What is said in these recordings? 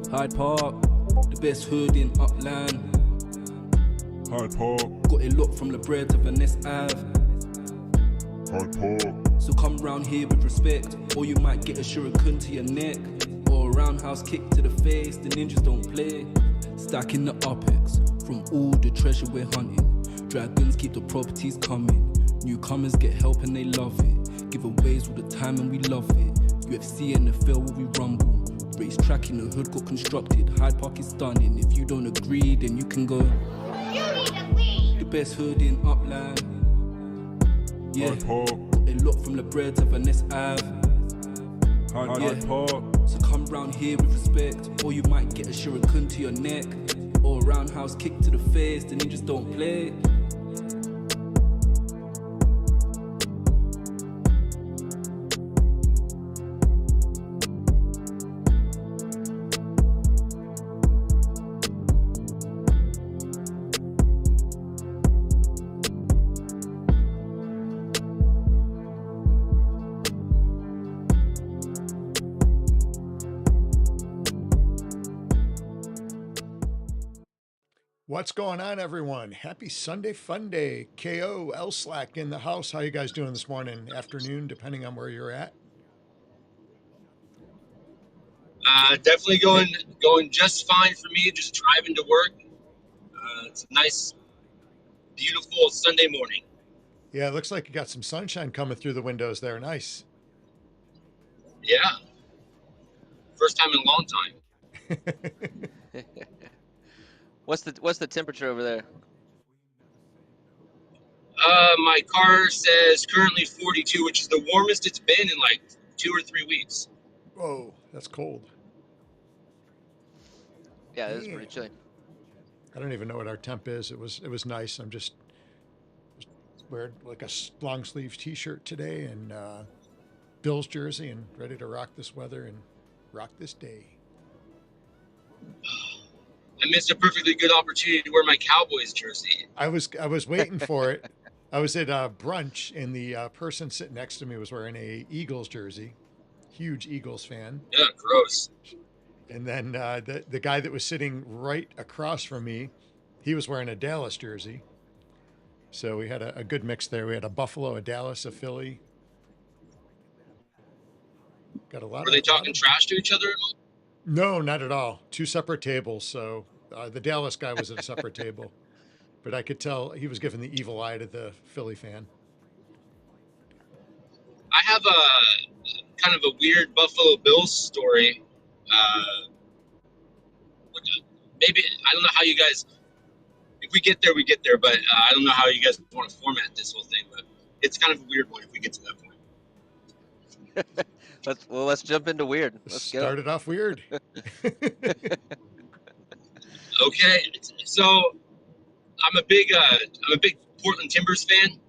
Hyde Park, the best hood in Upland. Hyde Park, Got it locked from Blvd to Venice Ave. Hyde Park, So come round here with respect, or you might get a shuriken to your neck, or a roundhouse kick to the face. The ninjas don't play. Stacking the UPEX from all the treasure we're hunting. Dragons keep the properties coming. Newcomers get help and they love it. Giveaways all the time and we love it. UFC and NFL where we rumble. Race track in the hood got constructed. Hyde Park is stunning. If you don't agree, then you can go. You need to leave. The best hood in Upland. Yeah. Hyde Park, Got it locked from Blvd to Venice Ave. Hyde Park, So come round here with respect, or you might get a shuriken to your neck, or a roundhouse kick to the face. The ninjas don't play. What's going on, everyone? Happy Sunday Funday. KO, L-Slack in the house. How you guys doing this morning, afternoon, depending on where you're at? Definitely going just fine for me. Just driving to work. It's a nice, beautiful Sunday morning. Yeah, it looks like you got some sunshine coming through the windows there. Nice. Yeah, first time in a long time. What's the temperature over there? My car says currently 42, which is the warmest it's been in like 2 or 3 weeks. Whoa, that's cold. Yeah, it is pretty chilly. I don't even know what our temp is. It was nice. I'm just wearing like a long sleeve t-shirt today and Bill's jersey and ready to rock this weather and rock this day. I missed a perfectly good opportunity to wear my Cowboys jersey. I was waiting for it. I was at brunch and the person sitting next to me was wearing a Eagles jersey, huge Eagles fan. Yeah, gross. And then the guy that was sitting right across from me, he was wearing a Dallas jersey. So we had a good mix there. We had a Buffalo, a Dallas, a Philly. Got a lot. Were they talking trash to each other at all? No, not at all. Two separate tables. So the Dallas guy was at a separate table, but I could tell he was giving the evil eye to the Philly fan. I have a kind of a weird Buffalo Bills story. Maybe I don't know how you guys. If we get there, we get there. But I don't know how you guys want to format this whole thing. But it's kind of a weird one if we get to that point. Let's jump into weird. Let's Started off weird. Okay, so I'm a big Portland Timbers fan,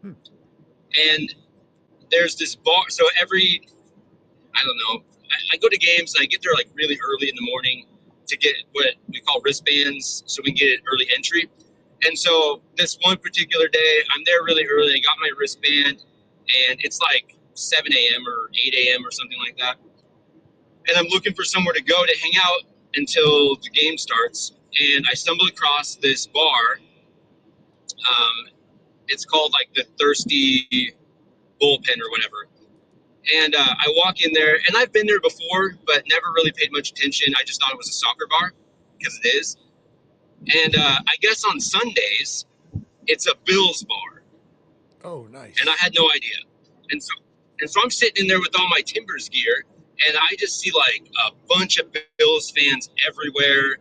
and there's this bar. So I don't know, I go to games and I get there like really early in the morning to get what we call wristbands, so we can get early entry. And so this one particular day, I'm there really early. I got my wristband, and it's like 7 a.m. or 8 a.m. or something like that. And I'm looking for somewhere to go to hang out until the game starts. And I stumbled across this bar. It's called like the Thirsty Bullpen or whatever. And I walk in there, and I've been there before, but never really paid much attention. I just thought it was a soccer bar, because it is. And I guess on Sundays, it's a Bills bar. Oh, nice. And I had no idea. And so I'm sitting in there with all my Timbers gear, and I just see like a bunch of Bills fans everywhere.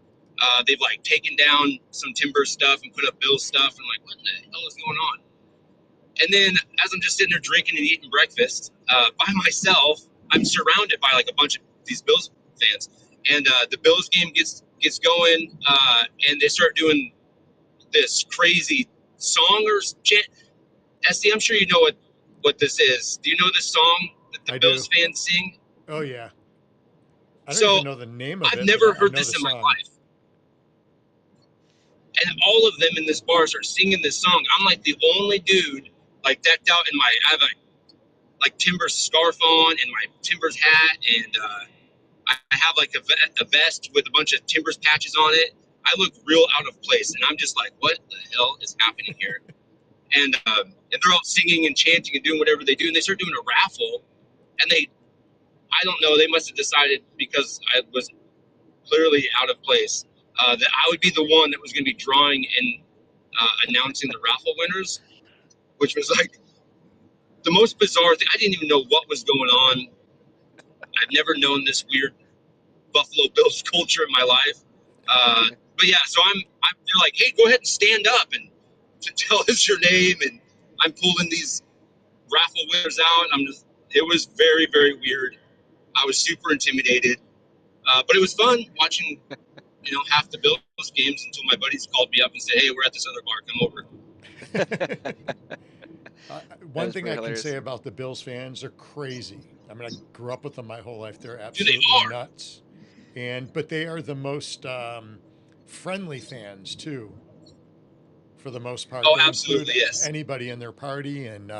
They've like taken down some Timbers stuff and put up Bills stuff. And I'm like, what the hell is going on? And then as I'm just sitting there drinking and eating breakfast by myself, I'm surrounded by like a bunch of these Bills fans. And the Bills game gets going, and they start doing this crazy song or chant. Esty, I'm sure you know what this is. Do you know this song that the Bills fans sing? Oh, yeah. I don't even know the name of it. I've never heard this in my life. And all of them in this bar are singing this song. I'm like the only dude like decked out in my, I have like Timbers scarf on and my Timbers hat, and I have like a vest with a bunch of Timbers patches on it. I look real out of place, and I'm just like, what the hell is happening here? And they're all singing and chanting and doing whatever they do, and they start doing a raffle, and I don't know, they must have decided because I was clearly out of place that I would be the one that was going to be drawing and announcing the raffle winners, which was like the most bizarre thing. I didn't even know what was going on. I've never known this weird Buffalo Bills culture in my life. But yeah, so they're like, hey, go ahead and stand up and to tell us your name, and I'm pulling these raffle winners out. It was very, very weird. I was super intimidated, but it was fun watching, half the Bills games until my buddies called me up and said, hey, we're at this other bar, come over. That One is thing pretty I can hilarious. say about the Bills fans, they're crazy. I mean, I grew up with them my whole life. They're Dude, they absolutely are. nuts, but they are the most friendly fans too. For the most part, Oh, they include absolutely, yes. anybody in their party, and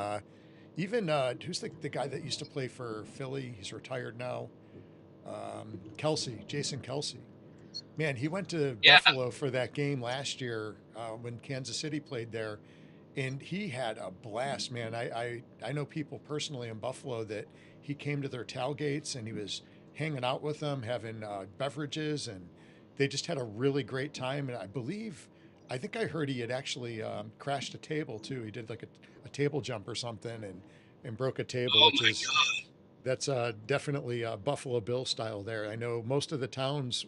even who's the guy that used to play for Philly? He's retired now. Kelsey, Jason Kelsey. Man, he went to Yeah. Buffalo for that game last year when Kansas City played there, and he had a blast. Man, I know people personally in Buffalo that he came to their tailgates and he was hanging out with them, having beverages, and they just had a really great time. And I think I heard he had actually crashed a table too. He did like a table jump or something and broke a table, Oh which my is God. that's definitely Buffalo Bill style there. I know most of the towns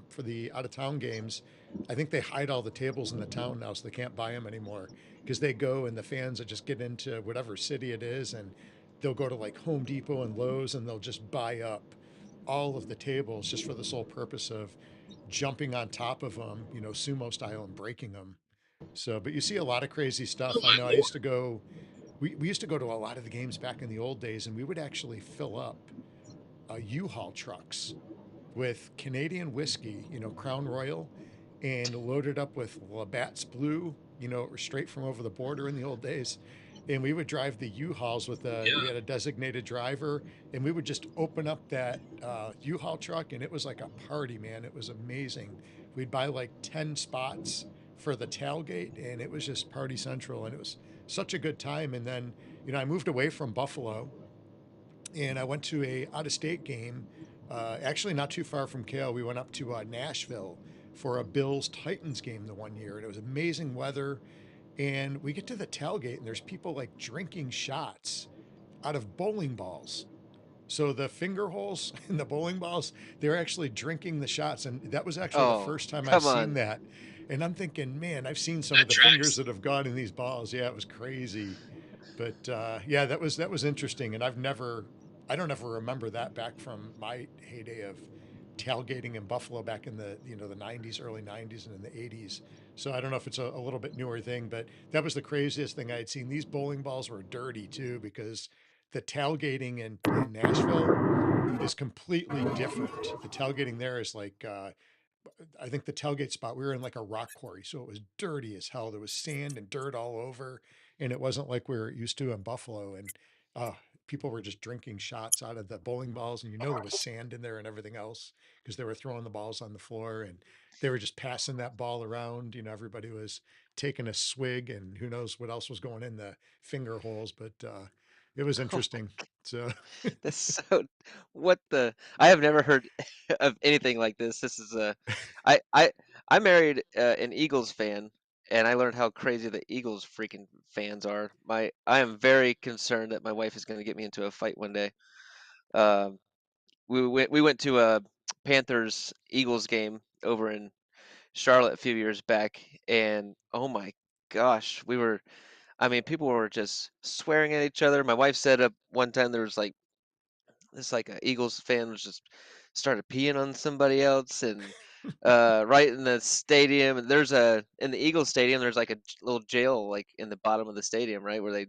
for the out of town games, I think they hide all the tables in the town now so they can't buy them anymore because they go and the fans will just get into whatever city it is and they'll go to like Home Depot and Lowe's and they'll just buy up all of the tables just for the sole purpose of jumping on top of them, sumo style and breaking them. So, but you see a lot of crazy Oh stuff. I my know I used Lord. to go we used to go to a lot of the games back in the old days, and we would actually fill up U-Haul trucks with Canadian whiskey, Crown Royal, and load it up with Labatt's Blue, straight from over the border in the old days. And we would drive the U-Hauls we Yeah. had a designated driver, and we would just open up that U-Haul truck, and it was like a party, man. It was amazing. We'd buy like 10 spots for the tailgate, and it was just party central, and it was such a good time. And then, I moved away from Buffalo, and I went to a out of state game, actually not too far from Kale. We went up to Nashville for a Bills Titans game the one year, and it was amazing weather. And we get to the tailgate, and there's people like drinking shots out of bowling balls. So the finger holes in the bowling balls, they're actually drinking the shots, and that was actually the Oh, first time I come seen on. that. And I'm thinking, man, I've seen some of That the fingers tracks. that have gone in these balls. Yeah, it was crazy. But yeah, that was interesting, and I don't ever remember that back from my heyday of tailgating in Buffalo back in the '90s, early '90s, and in the '80s. So I don't know if it's a little bit newer thing, but that was the craziest thing I had seen. These bowling balls were dirty too because the tailgating in Nashville is completely different. The tailgating there is like I think the tailgate spot, we were in like a rock quarry, so it was dirty as hell. There was sand and dirt all over, and it wasn't like we were used to in Buffalo. And uh, people were just drinking shots out of the bowling balls, and there was sand in there and everything else because they were throwing the balls on the floor and they were just passing that ball around. Everybody was taking a swig, and who knows what else was going in the finger holes, but it was Oh, interesting. So that's so. What the? I have never heard of anything like this. This is I I I married an Eagles fan, and I learned how crazy the Eagles freaking fans are. I am very concerned that my wife is going to get me into a fight one day. Um, we went to a Panthers Eagles game over in Charlotte a few years back, and oh my gosh, I mean, people were just swearing at each other. My wife said up one time there was like this like a Eagles fan was just started peeing on somebody else, and right in the stadium, and there's a in the Eagles stadium there's like a little jail like in the bottom of the stadium, right, where they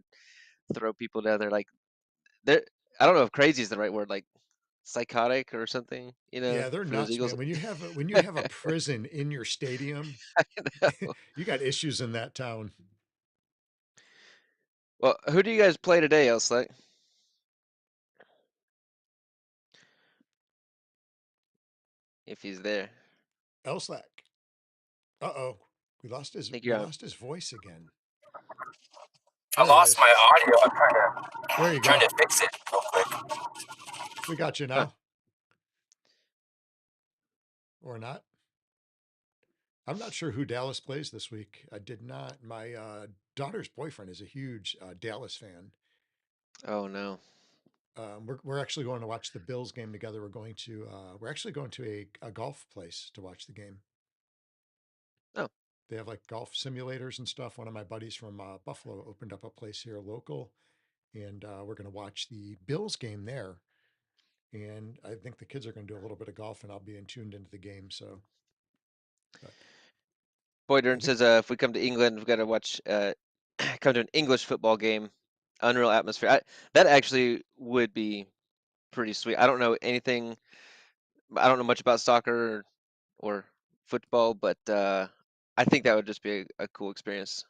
throw people down there. Like they're I don't know if crazy is the right word, like psychotic or something, yeah, they're for those nuts, Eagles. man. When you have a prison in your stadium, I know. you got issues in that town. Well, who do you guys play today, Elsley? if he's there. Elslack. Uh-oh. We lost I his think we you're on. lost his voice again. I There he lost is. my audio. I'm There you trying go. to fix it real quick. We got you Huh. now. Or not. I'm not sure who Dallas plays this week. I did not. My daughter's boyfriend is a huge Dallas fan. Oh no. We're actually going to watch the Bills game together. We're actually going to a golf place to watch the game. Oh. They have like golf simulators and stuff. One of my buddies from Buffalo opened up a place here local, and we're going to watch the Bills game there. And I think the kids are going to do a little bit of golf, and I'll be tuned into the game. So, but Boydern I think says, if we come to England, we've got to watch, come to an English football game. Unreal atmosphere. That actually would be pretty sweet. I don't know anything. I don't know much about soccer or football, but I think that would just be a cool experience.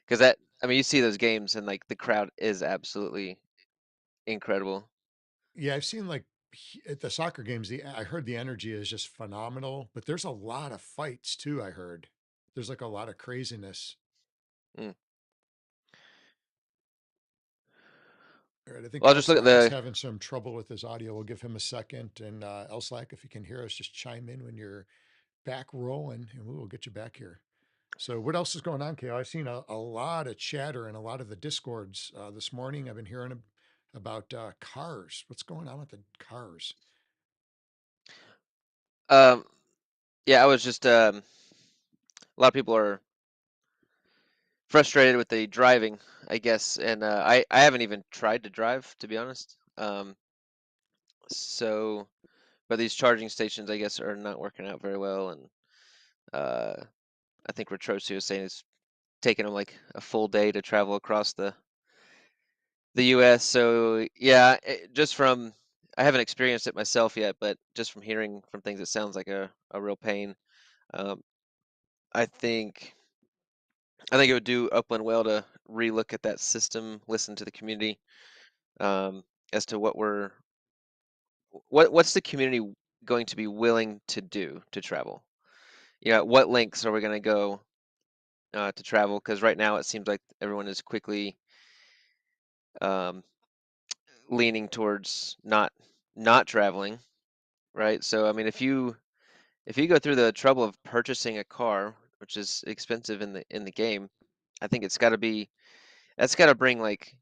Because I mean, you see those games and like the crowd is absolutely incredible. yeah, I've seen like at the soccer games. I heard the energy is just phenomenal, but there's a lot of fights too. I heard there's like a lot of craziness. Mm. All right, I think Well, I'll just look at Elslack is the. having some trouble with his audio. We'll give him a second. And Elslack, if you can hear us, just chime in when you're back rolling, and we will get you back here. So, what else is going on, Kale? I've seen a lot of chatter in a lot of the discords this morning. I've been hearing about cars. What's going on with the cars? Um, yeah, I was just. A lot of people are frustrated with the driving, I guess, and I haven't even tried to drive, to be honest. So, but these charging stations, I guess, are not working out very well, and I think Retrosi was saying it's taking them like a full day to travel across the U.S. So yeah, just from I haven't experienced it myself yet, but just from hearing from things, it sounds like a real pain. Um, I think it would do Upland well to relook at that system, listen to the community as to what's the community going to be willing to do to travel. Yeah, what lengths are we going to go to travel? Because right now it seems like everyone is quickly um, leaning towards not traveling, right? So I mean, if you go through the trouble of purchasing a car, which is expensive in the game, I think that's got to bring like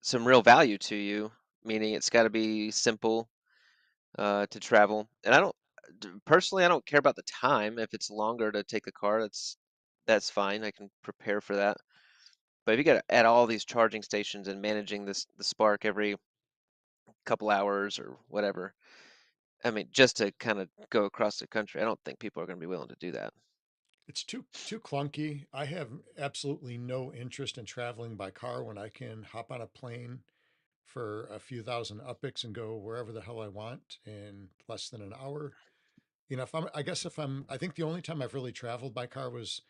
some real value to you. Meaning, it's got to be simple to travel. And personally, I don't care about the time. If it's longer to take the car, that's fine. I can prepare for that. But if you got to add all these charging stations and managing the spark every couple hours or whatever, I mean, just to kind of go across the country, I don't think people are going to be willing to do that. It's too clunky. I have absolutely no interest in traveling by car when I can hop on a plane for a few thousand upics and go wherever the hell I want in less than an hour. You know, I think the only time I've really traveled by car was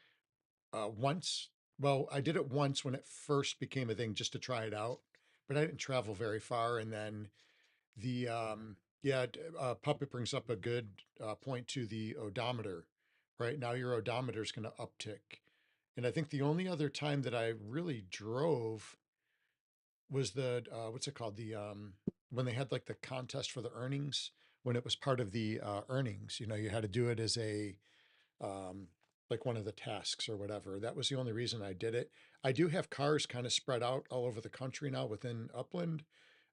once. Well, I did it once when it first became a thing just to try it out, but I didn't travel very far. And then the, Puppet brings up a good point to the odometer. Right now, your odometer is going to uptick. And I think the only other time that I really drove was the what's it called, the when they had like the contest for the earnings, when it was part of the earnings. You know, you had to do it as a um, like one of the tasks or whatever. That was the only reason I did it. I do have cars kind of spread out all over the country now within Upland,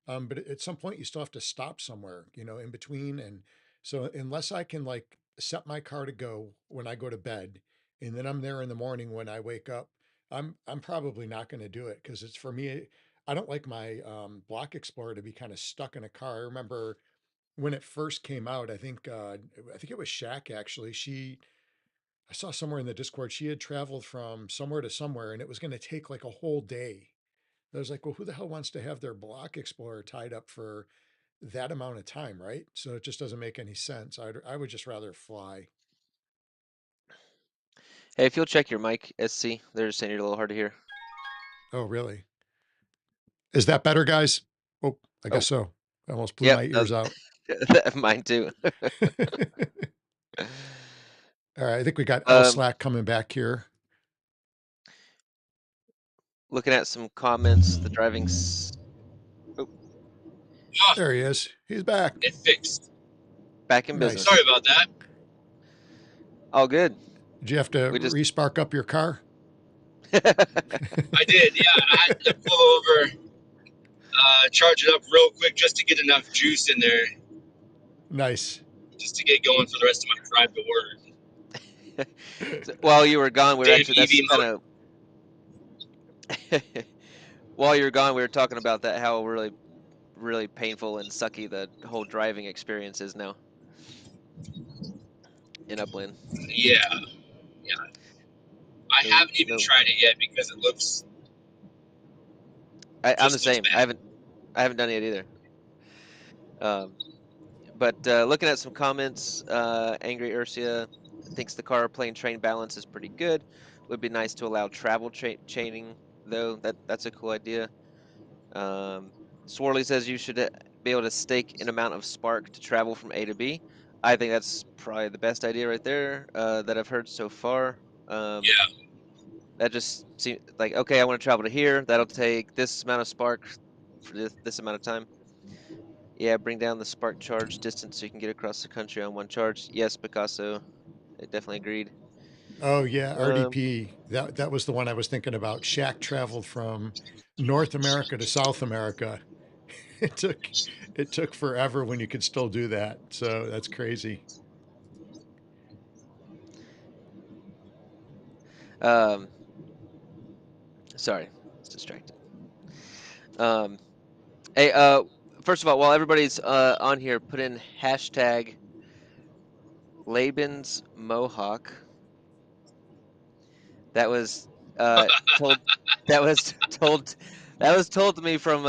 but at some point you still have to stop somewhere, you know, in between. And so unless I can like set my car to go when I go to bed, and then I'm there in the morning when I wake up, I'm probably not going to do it because it's for me. I don't like my Block Explorer to be kind of stuck in a car. I remember when it first came out. I think it was Shaq actually. I saw somewhere in the Discord she had traveled from somewhere to somewhere, and it was going to take like a whole day. I was like, well, who the hell wants to have their Block Explorer tied up for that amount of time, right? So it just doesn't make any sense. I would just rather fly. Hey, if you'll check your mic, SC, they're just saying you're a little hard to hear. Oh, really? Is that better, guys? Oh, I Oh, guess so. I almost blew yep, my ears out. mine too. All right, I think we got L Um, Slack coming back here. looking at some comments, the driving. Oh, Oh, There he is. He's back. it fixed. back in Nice. business. Sorry about that. All good. Did you have to We just re-spark up your car? I did. Yeah, I had to pull over, charge it up real quick just to get enough juice in there, Nice. just to get going for the rest of my drive to work. So while you were gone, we were Damn actually that's EV kind mode. of while you were gone, we were talking about that how really painful and sucky the whole driving experience is now in Upland. Yeah, yeah. I No, haven't even no, tried it yet because it looks I'm the just looks same. bad. I haven't done it either. But looking at some comments, Angry Ursia thinks the car plane train balance is pretty good. Would be nice to allow travel chaining though. That's a cool idea. Swarley says you should be able to stake an amount of spark to travel from A to B. I think that's probably the best idea right there that I've heard so far. Yeah, That just seems like, okay, I want to travel to here. That'll take this amount of spark for this amount of time. Yeah, bring down the spark charge distance so you can get across the country on one charge. Yes, Picasso. I definitely agreed. Oh yeah, Um, RDP. That was the one I was thinking about. Shaq traveled from North America to South America. It took forever when you could still do that. So that's crazy. sorry, it's distracted. Hey, first of all, while everybody's on here, put in hashtag Laban's Mohawk. That was told. That was told. That was told to me from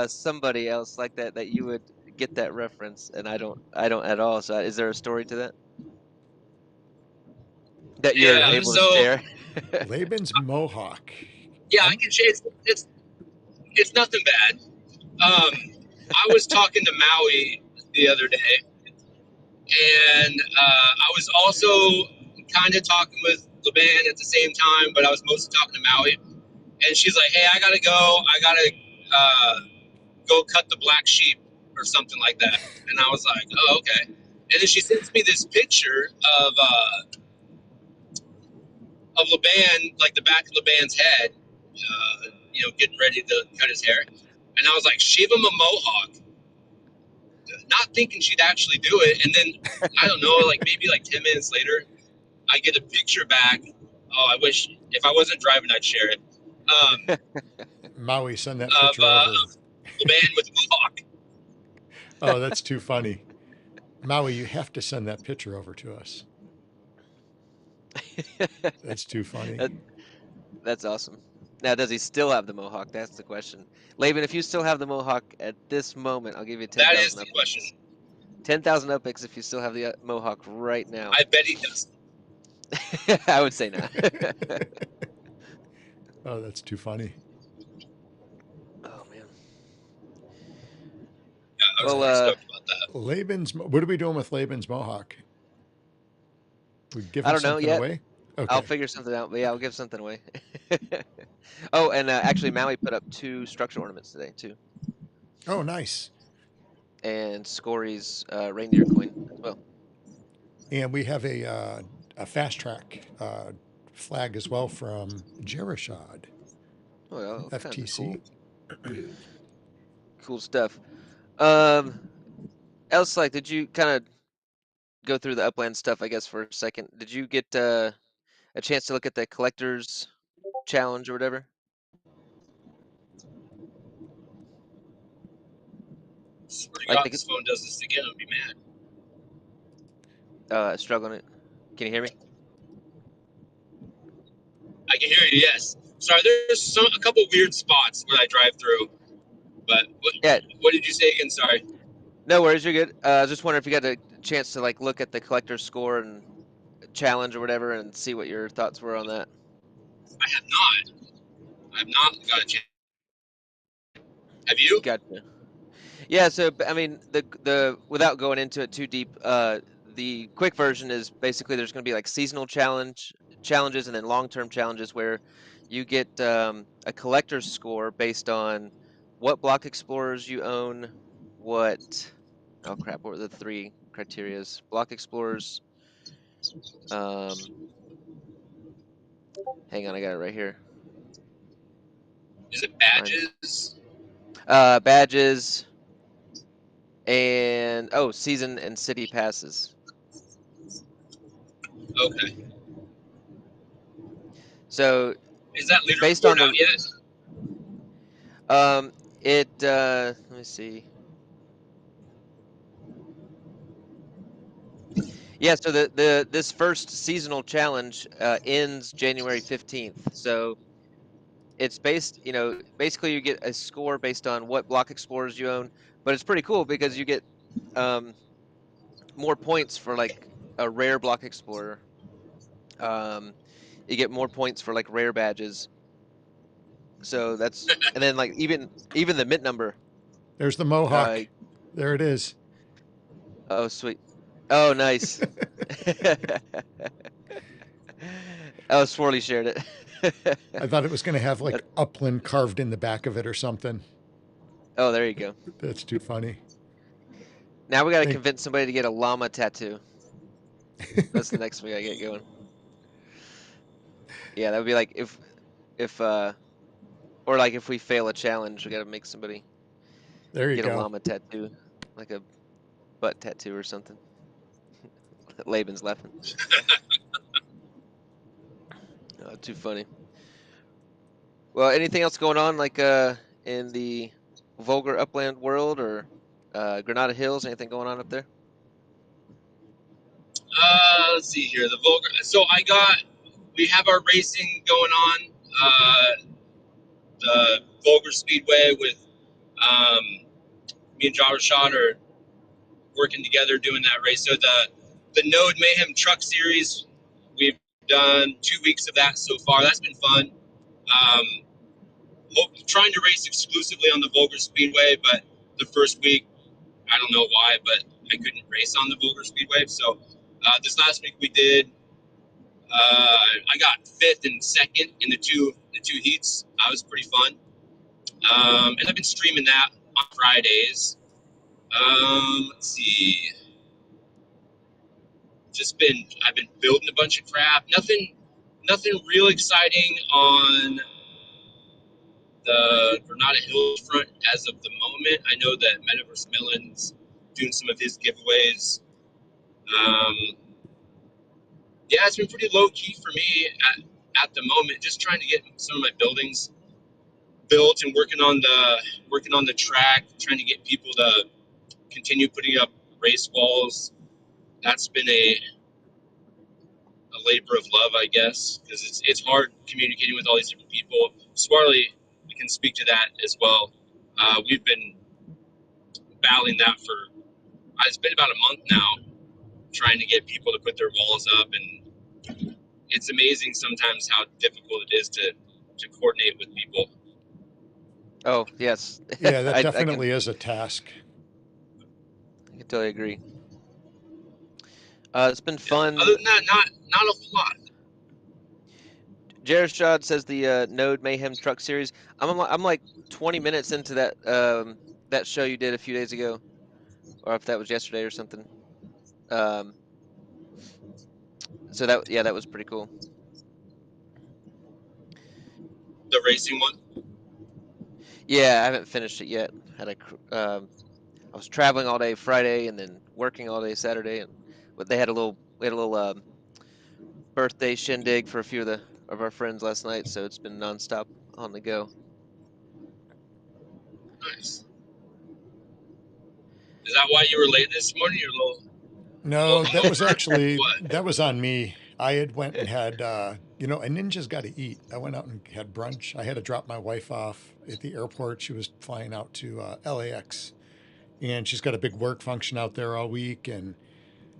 somebody else like that you would get that reference, and I don't at all. So, is there a story to that that you're yeah. able to So share? Laban's Mohawk. yeah, I I'm, can share. It's nothing bad. I was talking to Maui the other day, and I was also kind of talking with Leban at the same time, but I was mostly talking to Maui. And she's like, "Hey, I gotta go. I gotta go cut the black sheep or something like that." And I was like, "Oh, okay." And then she sends me this picture of Leban, like the back of Leban's head, getting ready to cut his hair. And I was like, "Shave him a mohawk," not thinking she'd actually do it. And then I don't know, like maybe like 10 minutes later, I get a picture back. Oh, I wish if I wasn't driving, I'd share it. Maui, send that Of picture over. the band with Mohawk. Oh, that's too funny. Maui, you have to send that picture over to us. That's too funny. That's awesome. Now, does he still have the Mohawk? That's the question. Laban, if you still have the Mohawk at this moment, I'll give you That is 10,000 the up. question. 10,000 upix if you still have the Mohawk right now. I bet he does. I would say not. Oh, that's too funny. Oh man. Yeah, I was Well, pretty stoked about that. Laban's. What are we doing with Laban's Mohawk? We I giving don't know something yet. away? I'll Okay. figure something out. But yeah, I'll give something away. Oh, and actually, Maui put up 2 structure ornaments today too, Oh, nice. and Scory's reindeer coin as well. And we have a fast track flag as well from Jerishad, Oh, yeah, all kinds of FTC. cool stuff. Else, like, did you kind of go through the Upland stuff? I guess for a second, did you get a chance to look at the collector's challenge or whatever? Swear to Like God, the this phone does this again, I'll be mad. struggling it. Can you hear me? I can hear you, yes. Sorry, there's a couple weird spots where I drive through. But Yeah, what did you say again? Sorry. no worries, you're good. I was just wondering if you got a chance to like look at the collector's score and challenge or whatever, and see what your thoughts were on that. I have not. I have not got a chance. Have you? Gotcha. Yeah, so I mean, the without going into it too deep, the quick version is basically there's going to be like seasonal challenges and then long-term challenges where you get a collector's score based on what block explorers you own, what oh crap, what were the three criterias? Block explorers. Hang on, I got it right here. Is it badges? Badges and season and city passes. Okay. So Is that based on leaderboard out yet? let me see. Yeah, so this first seasonal challenge ends January 15th. So it's based, basically you get a score based on what block explorers you own, but it's pretty cool because you get more points for like a rare block explorer. You get more points for like rare badges. So that's and then like even the mint number. There's the Mohawk. There it is. Oh sweet. Oh nice. Oh, Swirly shared it. I thought it was going to have like Upland carved in the back of it or something. Oh, there you go. That's too funny. Now we got to convince somebody to get a llama tattoo. That's the next thing I get going. Yeah, that would be like if or like if we fail a challenge, we got to make somebody get a llama tattoo, like a butt tattoo or something. Laban's laughing. Oh, too funny. Well, anything else going on like in the vulgar upland world or Granada Hills? Anything going on up there? Let's see here. The vulgar. So we have our racing going on. The Vulgar Speedway with me and Jarashad are working together doing that race. So the Node Mayhem Truck Series, we've done 2 weeks of that so far. That's been fun. Trying to race exclusively on the Vulgar Speedway, but the first week, I don't know why, but I couldn't race on the Vulgar Speedway. So this last week we did. I got 5th and 2nd in the two heats. That was pretty fun. And I've been streaming that on Fridays. Let's see. I've been building a bunch of crap. Nothing real exciting on the Granada Hills front as of the moment. I know that Metaverse Millen's doing some of his giveaways. Yeah, it's been pretty low key for me at the moment. Just trying to get some of my buildings built and working on the track, trying to get people to continue putting up race walls. That's been a labor of love, I guess, because it's hard communicating with all these different people. Swarley can speak to that as well. We've been battling that it's been about a month now, trying to get people to put their walls up, and it's amazing sometimes how difficult it is to coordinate with people. Oh yes. Yeah, that definitely is a task. I can totally agree. It's been fun. Other than that, not a whole lot. Jarashad says the Node Mayhem Truck Series. I'm like 20 minutes into that that show you did a few days ago, or if that was yesterday or something. So that was pretty cool. The racing one. Yeah, I haven't finished it yet. I was traveling all day Friday and then working all day Saturday, and they had a little birthday shindig for a few of our friends last night, so it's been nonstop on the go. Nice. Is that why you were late this morning? You're a little. No, that was actually that was on me. I had went and had a ninja's got to eat. I went out and had brunch. I had to drop my wife off at the airport. She was flying out to LAX, and she's got a big work function out there all week. And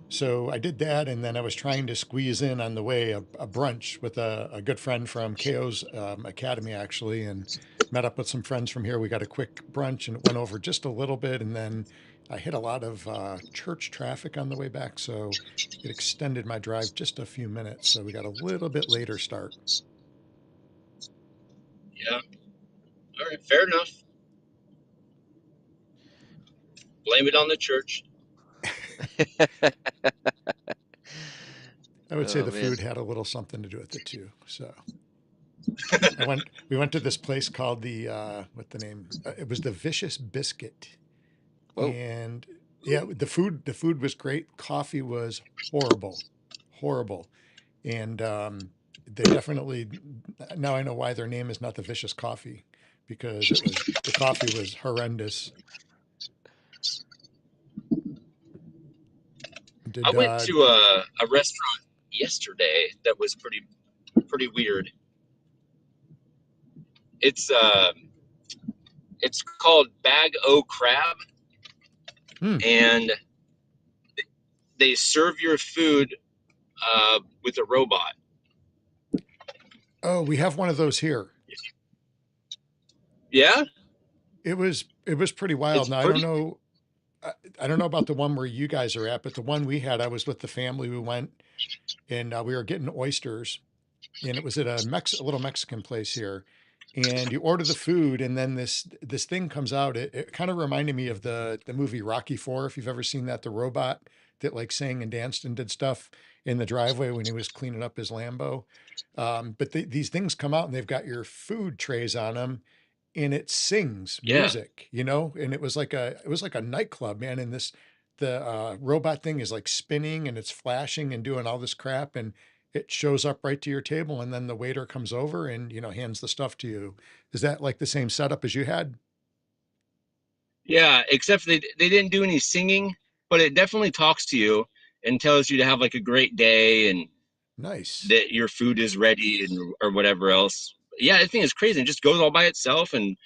so I did that, and then I was trying to squeeze in on the way a brunch with a good friend from KO's Academy, actually, and met up with some friends from here. We got a quick brunch, and it went over just a little bit, and then I hit a lot of church traffic on the way back, so it extended my drive just a few minutes. So we got a little bit later start. Yeah. All right. Fair enough. Blame it on the church. I would say Oh the man. food had a little something to do with it too. So we went to this place called what the name? It was the Vicious Biscuit, Whoa. and yeah, the food was great. Coffee was horrible, horrible, and they definitely, now I know why their name is not the Vicious Coffee, because the coffee was horrendous. I Did went to a restaurant yesterday that was pretty weird. It's uh it's called Bag O Crab, hmm. and they serve your food with a robot. Oh, we have one of those here. Yeah, It was pretty wild. it's Now pretty. I don't know about the one where you guys are at, but the one we had, I was with the family. We went and we were getting oysters, and it was at a little Mexican place here. And you order the food, and then this thing comes out. It kind of reminded me of the movie Rocky Four, if you've ever seen that. The robot that like sang and danced and did stuff in the driveway when he was cleaning up his Lambo. But these things come out, and they've got your food trays on them, and it sings Yeah, music, and it was like a nightclub, man. And the robot thing is like spinning and it's flashing and doing all this crap, and it shows up right to your table, and then the waiter comes over and hands the stuff to you. Is that like the same setup as you had? yeah. Except they didn't do any singing, but it definitely talks to you and tells you to have like a great day and Nice. that your food is ready and or whatever else. Yeah, I think it's crazy. It just goes all by itself and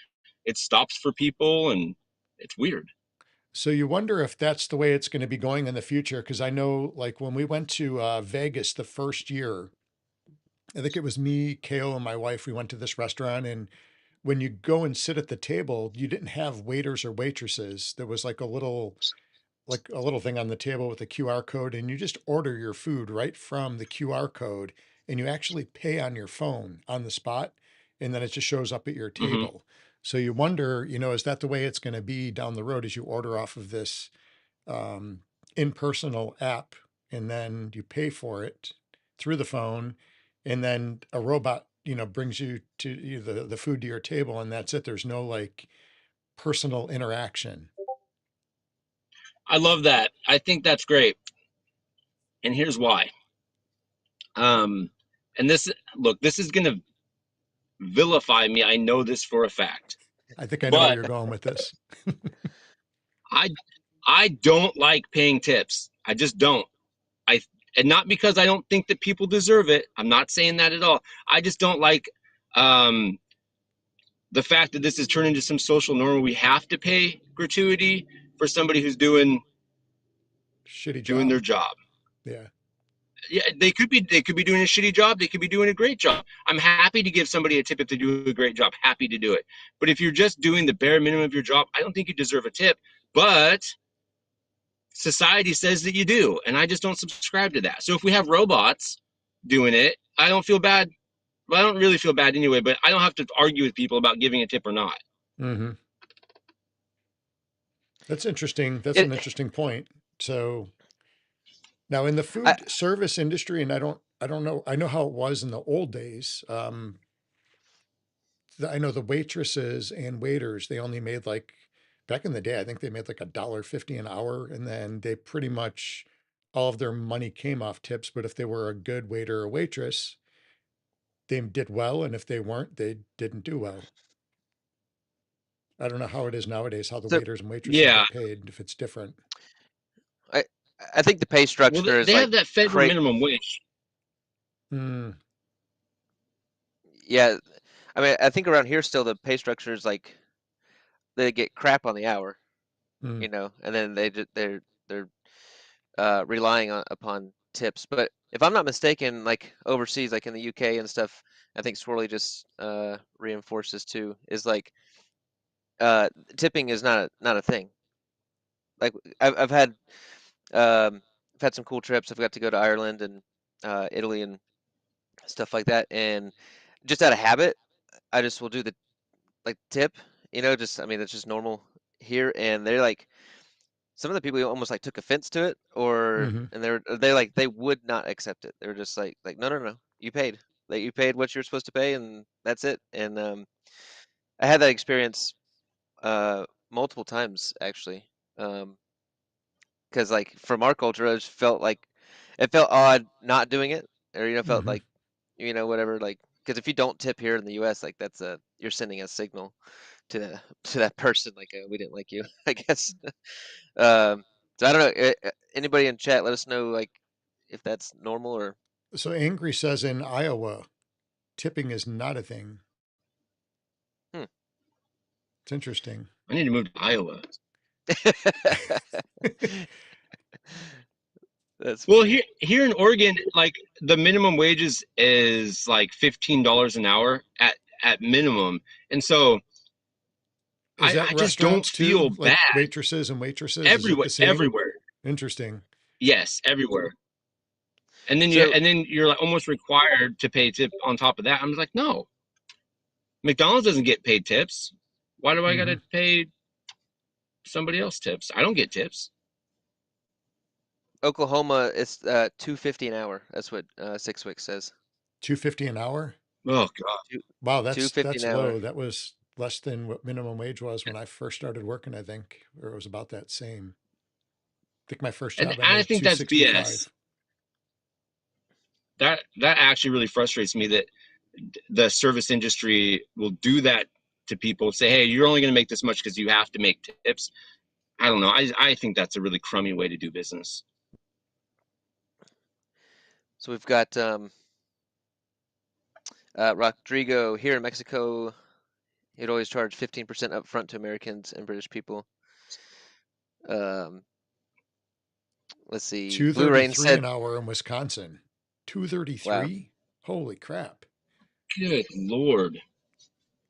it stops for people and it's weird. So you wonder if that's the way it's going to be going in the future, because I know, like, when we went to Vegas the first year, I think it was me, Ko, and my wife. We went to this restaurant, and when you go and sit at the table, you didn't have waiters or waitresses. There was like a little thing on the table with a QR code, and you just order your food right from the QR code, and you actually pay on your phone on the spot, and then it just shows up at your Hmm. table. So you wonder, is that the way it's going to be down the road as you order off of this um, impersonal app, and then you pay for it through the phone, and then a robot, brings you to the food to your table, and that's it. There's no like personal interaction. I love that. I think that's great. And here's why. Um, and this, look, this is going to vilify me. I know this for a fact, I think I know where but you're going with this. I, I don't like paying tips. I just don't. I, and not because I don't think that people deserve it. I'm not saying that at all. I just don't like, um, the fact that this has turned into some social norm where we have to pay gratuity for somebody who's Shitty doing job. their job. Yeah. Yeah, they could be doing a shitty job, they could be doing a great job. I'm happy to give somebody a tip if they do a great job, happy to do it. But if you're just doing the bare minimum of your job, I don't think you deserve a tip. But society says that you do, and I just don't subscribe to that. So if we have robots doing it, I don't feel bad. Well, I don't really feel bad anyway, but I don't have to argue with people about giving a tip or not. Hmm. That's interesting. That's an It, interesting point. So now in the I, food service industry, and I don't know, I know how it was in the old days. I know the waitresses and waiters, they only made like, back in the day, I think they made like $1.50 an hour, and then they pretty much all of their money came off tips. But if they were a good waiter or waitress, they did well, and if they weren't, they didn't do well. I don't know how it is nowadays, how the so waiters and waitresses Yeah. get paid, if it's different. I I think the pay Well, structure is they like have that federal cra minimum wage. Hmm. Yeah, I mean, I think around here still the pay structure is like they get crap on the hour, Hmm. and then they're relying upon tips. But if I'm not mistaken, like overseas, like in the UK and stuff, I think Swirly just reinforces too, is like uh, tipping is not a thing. like I've had some cool trips. I've got to go to Ireland and Italy and stuff like that, and just out of habit, I just will do the tip. Just I mean that's just normal here, and they're like some of the people almost like took offense to it, or Hmm. and they would not accept it. They were just like no, you paid, like you paid what you're supposed to pay, and that's it. And I had that experience multiple times actually. Because like from our culture, I just felt like it felt odd not doing it, or felt Hmm. like whatever, like because if you don't tip here in the U.S., like that's you're sending a signal to to that person like we didn't like you, I guess. Um, so I don't know. Anybody in chat, let us know like if that's normal or. So Angry says in Iowa, tipping is not a thing. Hmm. It's interesting. I need to move to Iowa. That's Well, funny. here in Oregon, like the minimum wages is like $15 an hour at minimum, and so Is that I just don't restaurants too? feel Like bad. waitresses and waitresses? Is it Everywhere, the same? everywhere. Interesting. Yes, everywhere. So And then you're like almost required to pay tip on top of that. I'm just like, no, McDonald's doesn't get paid tips. Why do I got Hmm. to pay somebody else tips? I don't get tips. Oklahoma is $2.50 an hour. That's what 6 Weeks says. 250 an hour? Oh God. Two Wow, two fifty that's an hour. low. That was less than what minimum wage was when I first started working, I think, or it was about that same. I think my first And job I I made think that's BS. 265. That actually really frustrates me that the service industry will do that to people. Say, hey, you're only going to make this much because you have to make tips. I don't know. I think that's a really crummy way to do business. So we've got Rodrigo here in Mexico. He'd always charge 15% upfront to Americans and British people. Um, let's see. Blue Rain 233 said, an hour in Wisconsin. "Wow, 233? Holy crap. Good Lord.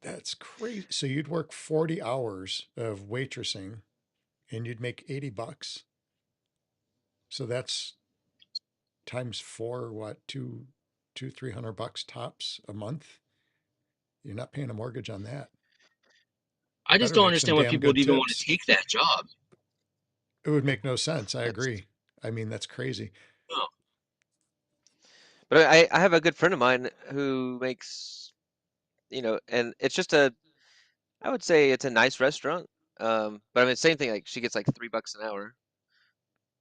That's crazy. So you'd work 40 hours of waitressing and you'd make 80 bucks. So that's times four, what, 300 bucks tops a month? You're not paying a mortgage on that. I just Better don't make some understand why damn people would good even want tips. to take that job. It would make no sense. I that's." agree. I mean, that's crazy. Oh, But I have a good friend of mine who makes, and it's just I would say it's a nice restaurant. But I mean, same thing. Like she gets like $3 an hour.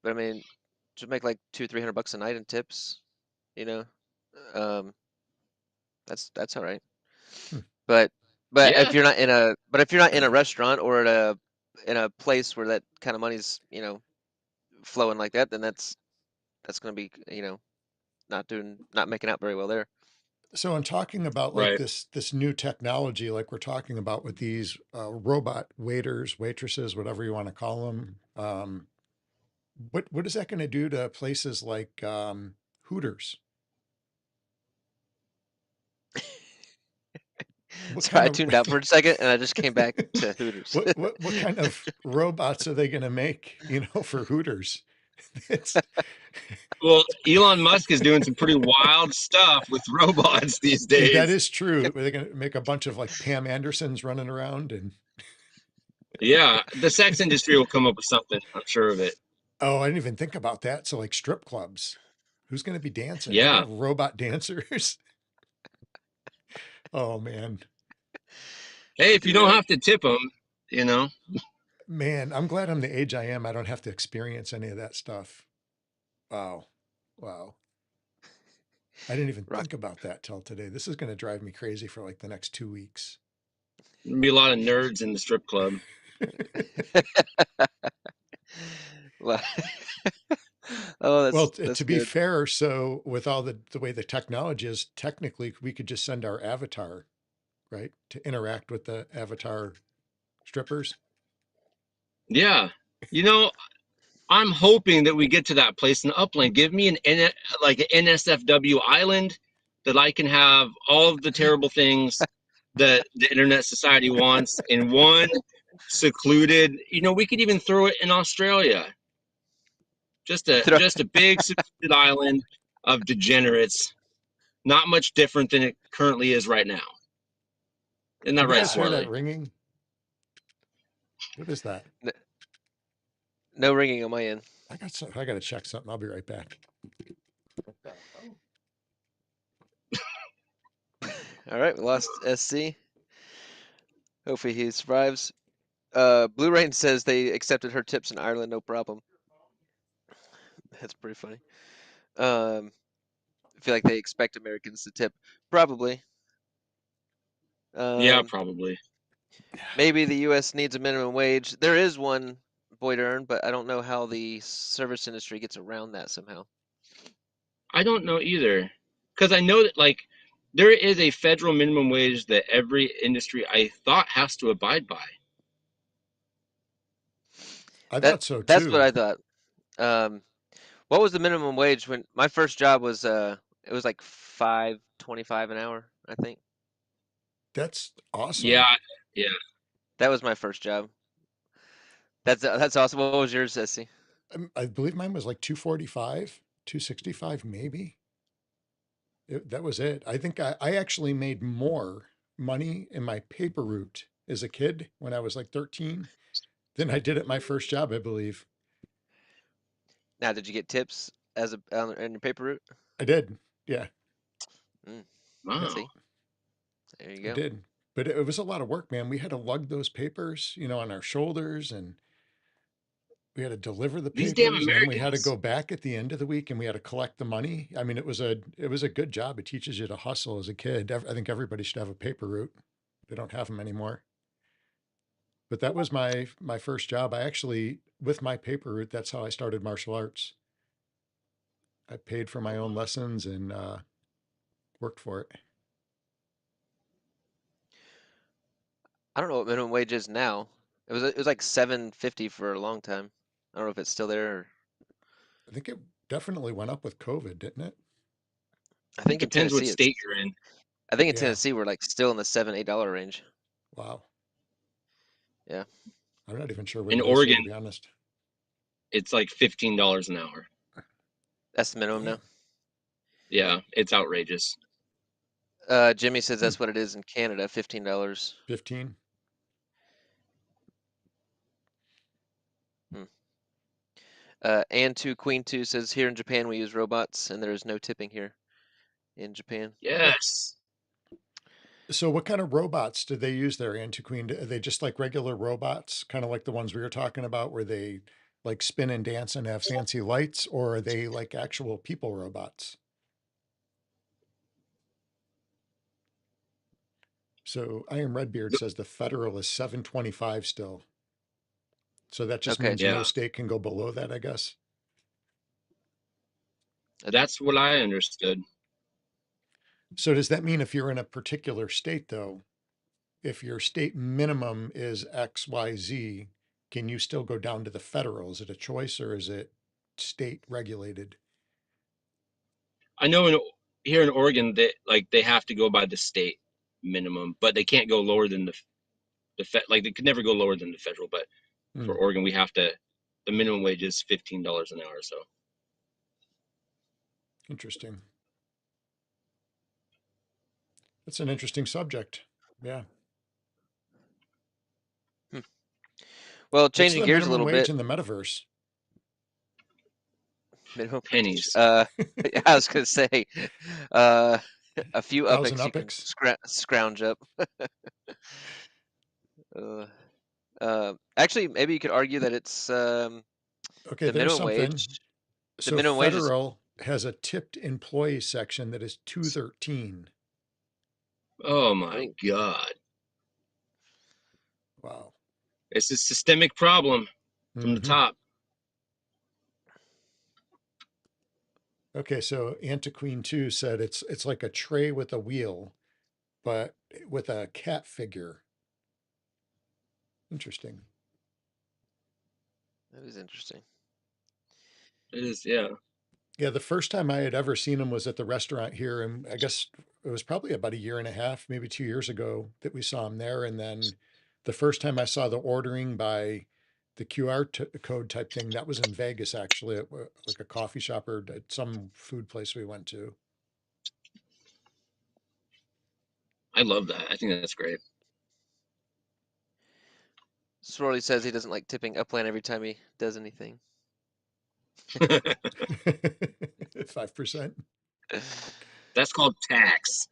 But I mean, to make like 200-300 bucks a night in tips, you know, um, that's all right. Hmm. But yeah. if you're not in a restaurant or in a place where that kind of money's flowing like that, then that's going to be not making out very well there. So in talking about like Right. this new technology, like we're talking about with these robot waiters, waitresses, whatever you want to call them, what is that going to do to places like Hooters? What Sorry, kind I of tuned out for a second and I just came back to Hooters. what kind of robots are they going to make, for Hooters? It's Well, Elon Musk is doing some pretty wild stuff with robots these that days. is true. They're going to make a bunch of like Pam Andersons running around and Yeah, the sex industry will come up with something. I'm sure of it. oh, I didn't even think about that. So like strip clubs, who's going to be dancing? They're going Yeah. to have robot dancers. Oh man, Hey, if you don't Yeah. have to tip them, you know. man, I'm glad I'm the age I am. I don't have to experience any of that stuff. Wow, wow. I didn't even Rock. think about that till today. This is going to drive me crazy for like the next 2 weeks. There'll be a lot of nerds in the strip club. Well, oh, Well, that's to be good. fair, so with all the way the technology is, technically we could just send our avatar, right, to interact with the avatar strippers. Yeah. You know, I'm hoping that we get to that place in Upland. Give me like an NSFW island that I can have all of the terrible things that the internet society wants in one secluded. You know, we could even throw it in Australia. Just a big secluded island of degenerates. Not much different than it currently is right now. Isn't that You right, guys hear that Swarley? ringing? What is that? No ringing on my end. I got to check something. I'll be right back. All right, we lost SC. Hopefully he survives. Blue Rain says they accepted her tips in Ireland, no problem. That's pretty funny. I feel like they expect Americans to tip. Probably. Yeah, probably. Maybe the U.S. needs a minimum wage. There is one, Boyd Earn, but I don't know how the service industry gets around that somehow. I don't know either, because I know that like there is a federal minimum wage that every industry I thought has to abide by. I thought so too. That's what I thought. What was the minimum wage when my first job was? It was like $5.25 an hour, I think. That's awesome. Yeah. That was my first job. That's awesome. What was yours, Jesse? I believe mine was like 245, 265, maybe. That was it. I think I actually made more money in my paper route as a kid when I was like 13 than I did at my first job, I believe. Now, did you get tips as in your paper route? I did. Yeah. Wow. See? There you go. I did. But it was a lot of work, man. We had to lug those papers, on our shoulders, and we had to deliver the These papers, damn and then we had to Americans. go back at the end of the week and we had to collect the money. I mean, it was a good job. It teaches you to hustle as a kid. I think everybody should have a paper route. They don't have them anymore. But that was my first job. I actually, with my paper route, that's how I started martial arts. I paid for my own lessons and worked for it. I don't know what minimum wage is now. It was like $7.50 for a long time. I don't know if it's still there. Or... I think it definitely went up with COVID, didn't it? I think in Depends what Tennessee, state you're in. I think in Yeah. Tennessee we're like still in the $7-8 range. Wow. Yeah. I'm not even sure what In it is here, Oregon, to be honest. it's like $15 an hour. That's the minimum now. Yeah, it's outrageous. Jimmy says that's what it is in Canada, $15. 15. And Queen 2 says here in Japan we use robots and there is no tipping here in Japan. Yes. So what kind of robots do they use there, Queen? Are they just like regular robots, kind of like the ones we were talking about where they like spin and dance and have fancy lights, or are they like actual people robots? So I Am Redbeard says the federal is 725 still. So that just means no state can go below that, I guess. That's what I understood. So does that mean if you're in a particular state, though, if your state minimum is X, Y, Z, can you still go down to the federal? Is it a choice or is it state regulated? I know here in Oregon that they have to go by the state minimum, but they can't go lower than they could never go lower than the federal. But for Oregon, we have to. The minimum wage is $15 an hour. So interesting. That's an interesting subject. Yeah. Well, changing gears a little bit. In the metaverse. Minimum pennies. I was gonna say, a few upics you can scrounge up. Actually, maybe you could argue that it's okay. The minimum wage. So minimum federal has a tipped employee section that is $213. Oh my God! Wow. It's a systemic problem from the top. Okay, so Queen 2 said it's like a tray with a wheel, but with a cat figure. Interesting. That is interesting. It is, yeah. Yeah, the first time I had ever seen him was at the restaurant here, and I guess it was probably about a year and a half, maybe 2 years ago that we saw him there. And then The first time I saw the ordering by the QR code type thing, that was in Vegas, actually, at like a coffee shop or at some food place we went to. I love that. I think that's great. Swirly says he doesn't like tipping Upland every time he does anything. 5%. That's called tax.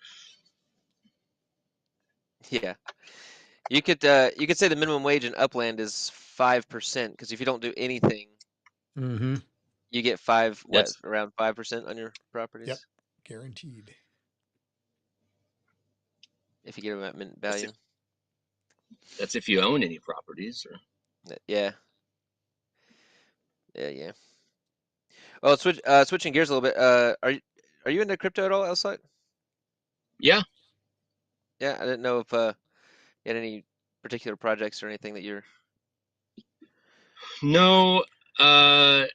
Yeah. You could say the minimum wage in Upland is 5%, because if you don't do anything, Mm-hmm. you get around 5% on your properties. Yep. Guaranteed. If you get them at mint value. That's if you own any properties. Or... Yeah. Yeah. Oh, switching gears a little bit. Are you into crypto at all, outside? Yeah. Yeah, I didn't know if you had any particular projects or anything that you're. No, I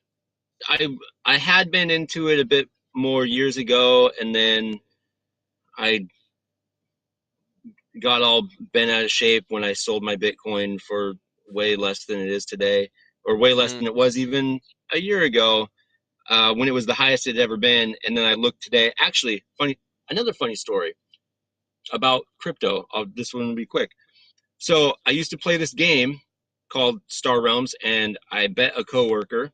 had been into it a bit more years ago, and then I got all bent out of shape when I sold my Bitcoin for way less than it is today, or way less than it was even a year ago, when it was the highest it had ever been. And then I looked today. Actually, another funny story about crypto. This one will be quick. So I used to play this game called Star Realms, and I bet a coworker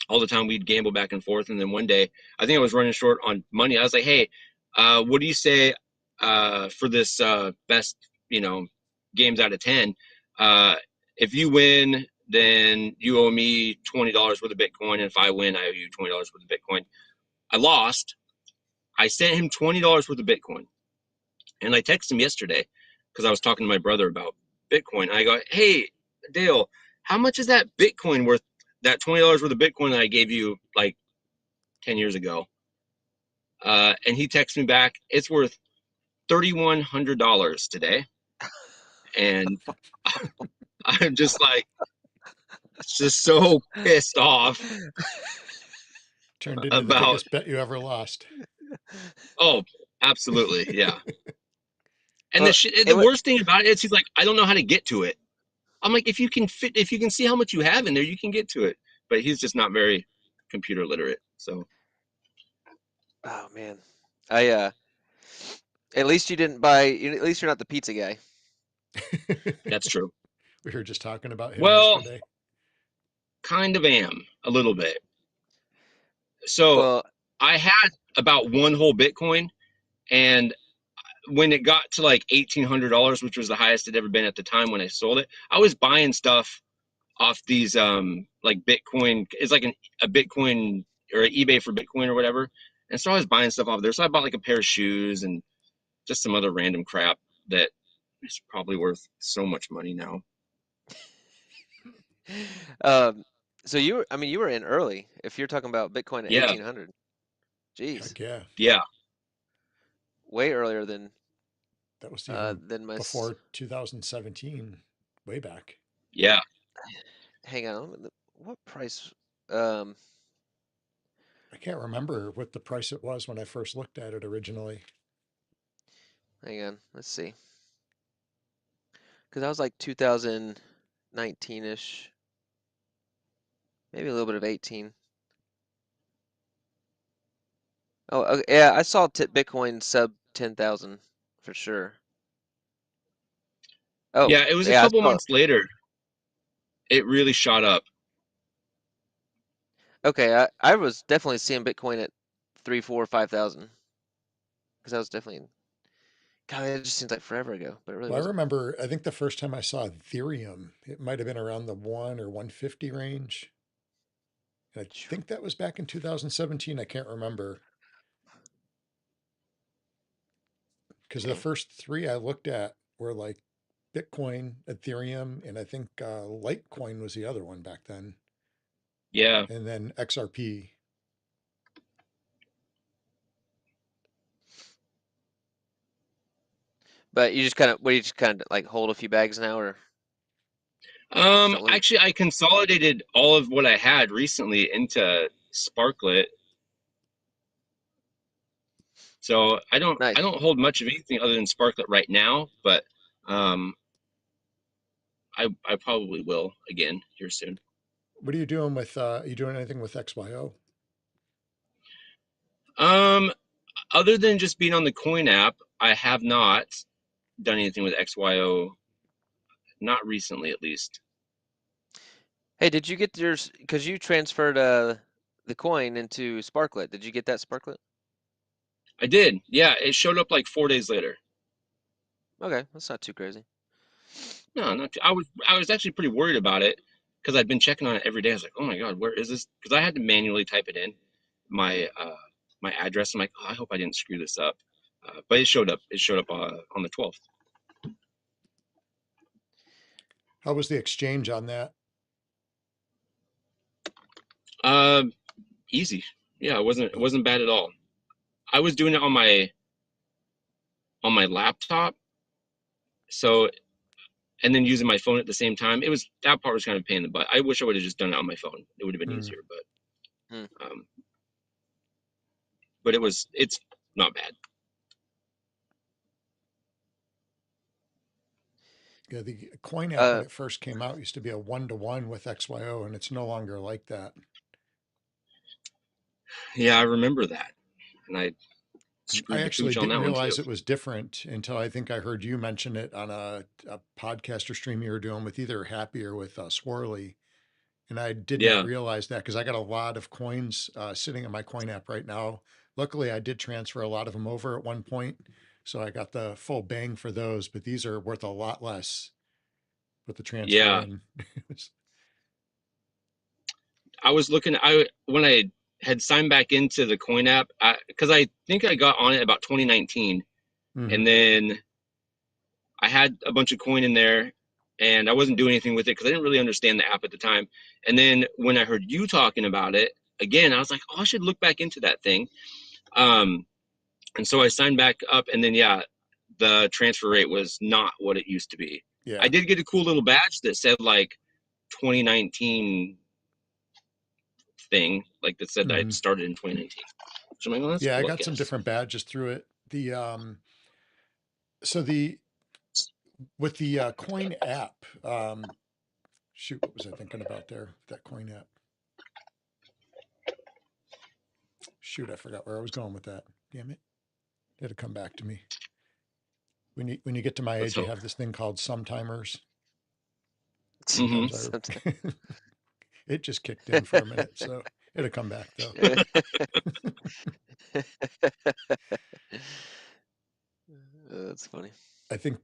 all the time. We'd gamble back and forth, and then one day, I think I was running short on money. I was like, "Hey, what do you say for this best, games out of 10? If you win, then you owe me $20 worth of Bitcoin, and if I win, I owe you $20 worth of Bitcoin." I lost. I sent him $20 worth of Bitcoin, and I texted him yesterday because I was talking to my brother about Bitcoin. I go, "Hey, Dale, how much is that Bitcoin worth? That $20 worth of Bitcoin that I gave you like 10 years ago?" And he texts me back, "It's worth $3,100 today." And I'm just like, just so pissed off Turned into the about, biggest bet you ever lost. oh, absolutely. Yeah. And Well, the worst thing about it is he's like, "I don't know how to get to it." I'm like, if you can see how much you have in there, you can get to it. But he's just not very computer literate. So Oh man, at least you didn't buy. At least you're not the pizza guy. that's true. We were just talking about him Well, yesterday. kind of am a little bit. So Well, I had about one whole Bitcoin, and when it got to like $1,800, which was the highest it ever been at the time when I sold it, I was buying stuff off these like Bitcoin. It's like a Bitcoin or an eBay for Bitcoin or whatever. And so I was buying stuff off there. So I bought like a pair of shoes and just some other random crap that is probably worth so much money now. so you were in early. If you're talking about Bitcoin at Yeah. 1,800, jeez, Heck yeah. Yeah. way earlier than That was even than my. before 2017, way back. Yeah. Hang on, what price? I can't remember what the price it was when I first looked at it originally. Hang on, let's see. Because I was like 2019-ish, maybe a little bit of 18. Oh, okay, yeah, I saw Bitcoin sub 10,000 for sure. Oh, Yeah. It was a yeah, I couple saw. months later. It really shot up. Okay, I was definitely seeing Bitcoin at 3, 4, 5,000. Because I was definitely. God, it just seems like forever ago, but it really Well, I wasn't. remember, I think the first time I saw Ethereum, it might have been around the 1 or 150 range. And I think that was back in 2017. I can't remember. Because the Dang. first three I looked at were like Bitcoin, Ethereum, and I think Litecoin was the other one back then. Yeah. And then XRP. But you just kind of, like hold a few bags now, or just don't let it. Actually, I consolidated all of what I had recently into Sparklet. So I don't Nice. hold much of anything other than Sparklet right now, but I probably will again here soon. What are you doing with? Are you doing anything with XYO? Other than just being on the coin app, I have not done anything with XYO. Not recently, at least. Hey, did you get yours? Because you transferred the coin into Sparklet. Did you get that Sparklet? I did. Yeah, it showed up like 4 days later. Okay, that's not too crazy. No, not. I was actually pretty worried about it because I'd been checking on it every day. I was like, oh my god, where is this? Because I had to manually type it in, my my address. I'm like, oh, I hope I didn't screw this up. But it showed up. It showed up on the 12th. How was the exchange on that? Easy. Yeah, it wasn't bad at all. I was doing it on my laptop, so and then using my phone at the same time. That part was kind of a pain in the butt. I wish I would have just done it on my phone. It would have been easier, but it's not bad. Yeah, the coin app when it first came out used to be a 1-to-1 with XYO, and it's no longer like that. Yeah, I remember that, and I I actually on didn't that realize one too. it was different until I think I heard you mention it on a podcast or stream you were doing with either Happy or with Swirly. And I did not Yeah, realize that because I got a lot of coins sitting in my coin app right now. Luckily, I did transfer a lot of them over at one point. So I got the full bang for those, but these are worth a lot less with the transfer yeah. in. I was looking. When I had signed back into the coin app, because I think I got on it about 2019, and then I had a bunch of coin in there, and I wasn't doing anything with it because I didn't really understand the app at the time. And then when I heard you talking about it again, I was like, oh, I should look back into that thing. And so I signed back up, and then yeah, the transfer rate was not what it used to be. Yeah. I did get a cool little badge that said like 2019 thing, like that said that I started in 2019. So I'm like, well, that's yeah, cool, I got some different badges through it. With the coin app, shoot, what was I thinking about there? That coin app. Shoot, I forgot where I was going with that. Damn it. It'll come back to me. When you get to my age, you have this thing called sometimers. Sometimes it just kicked in for a minute, so it'll come back though. That's funny. I think.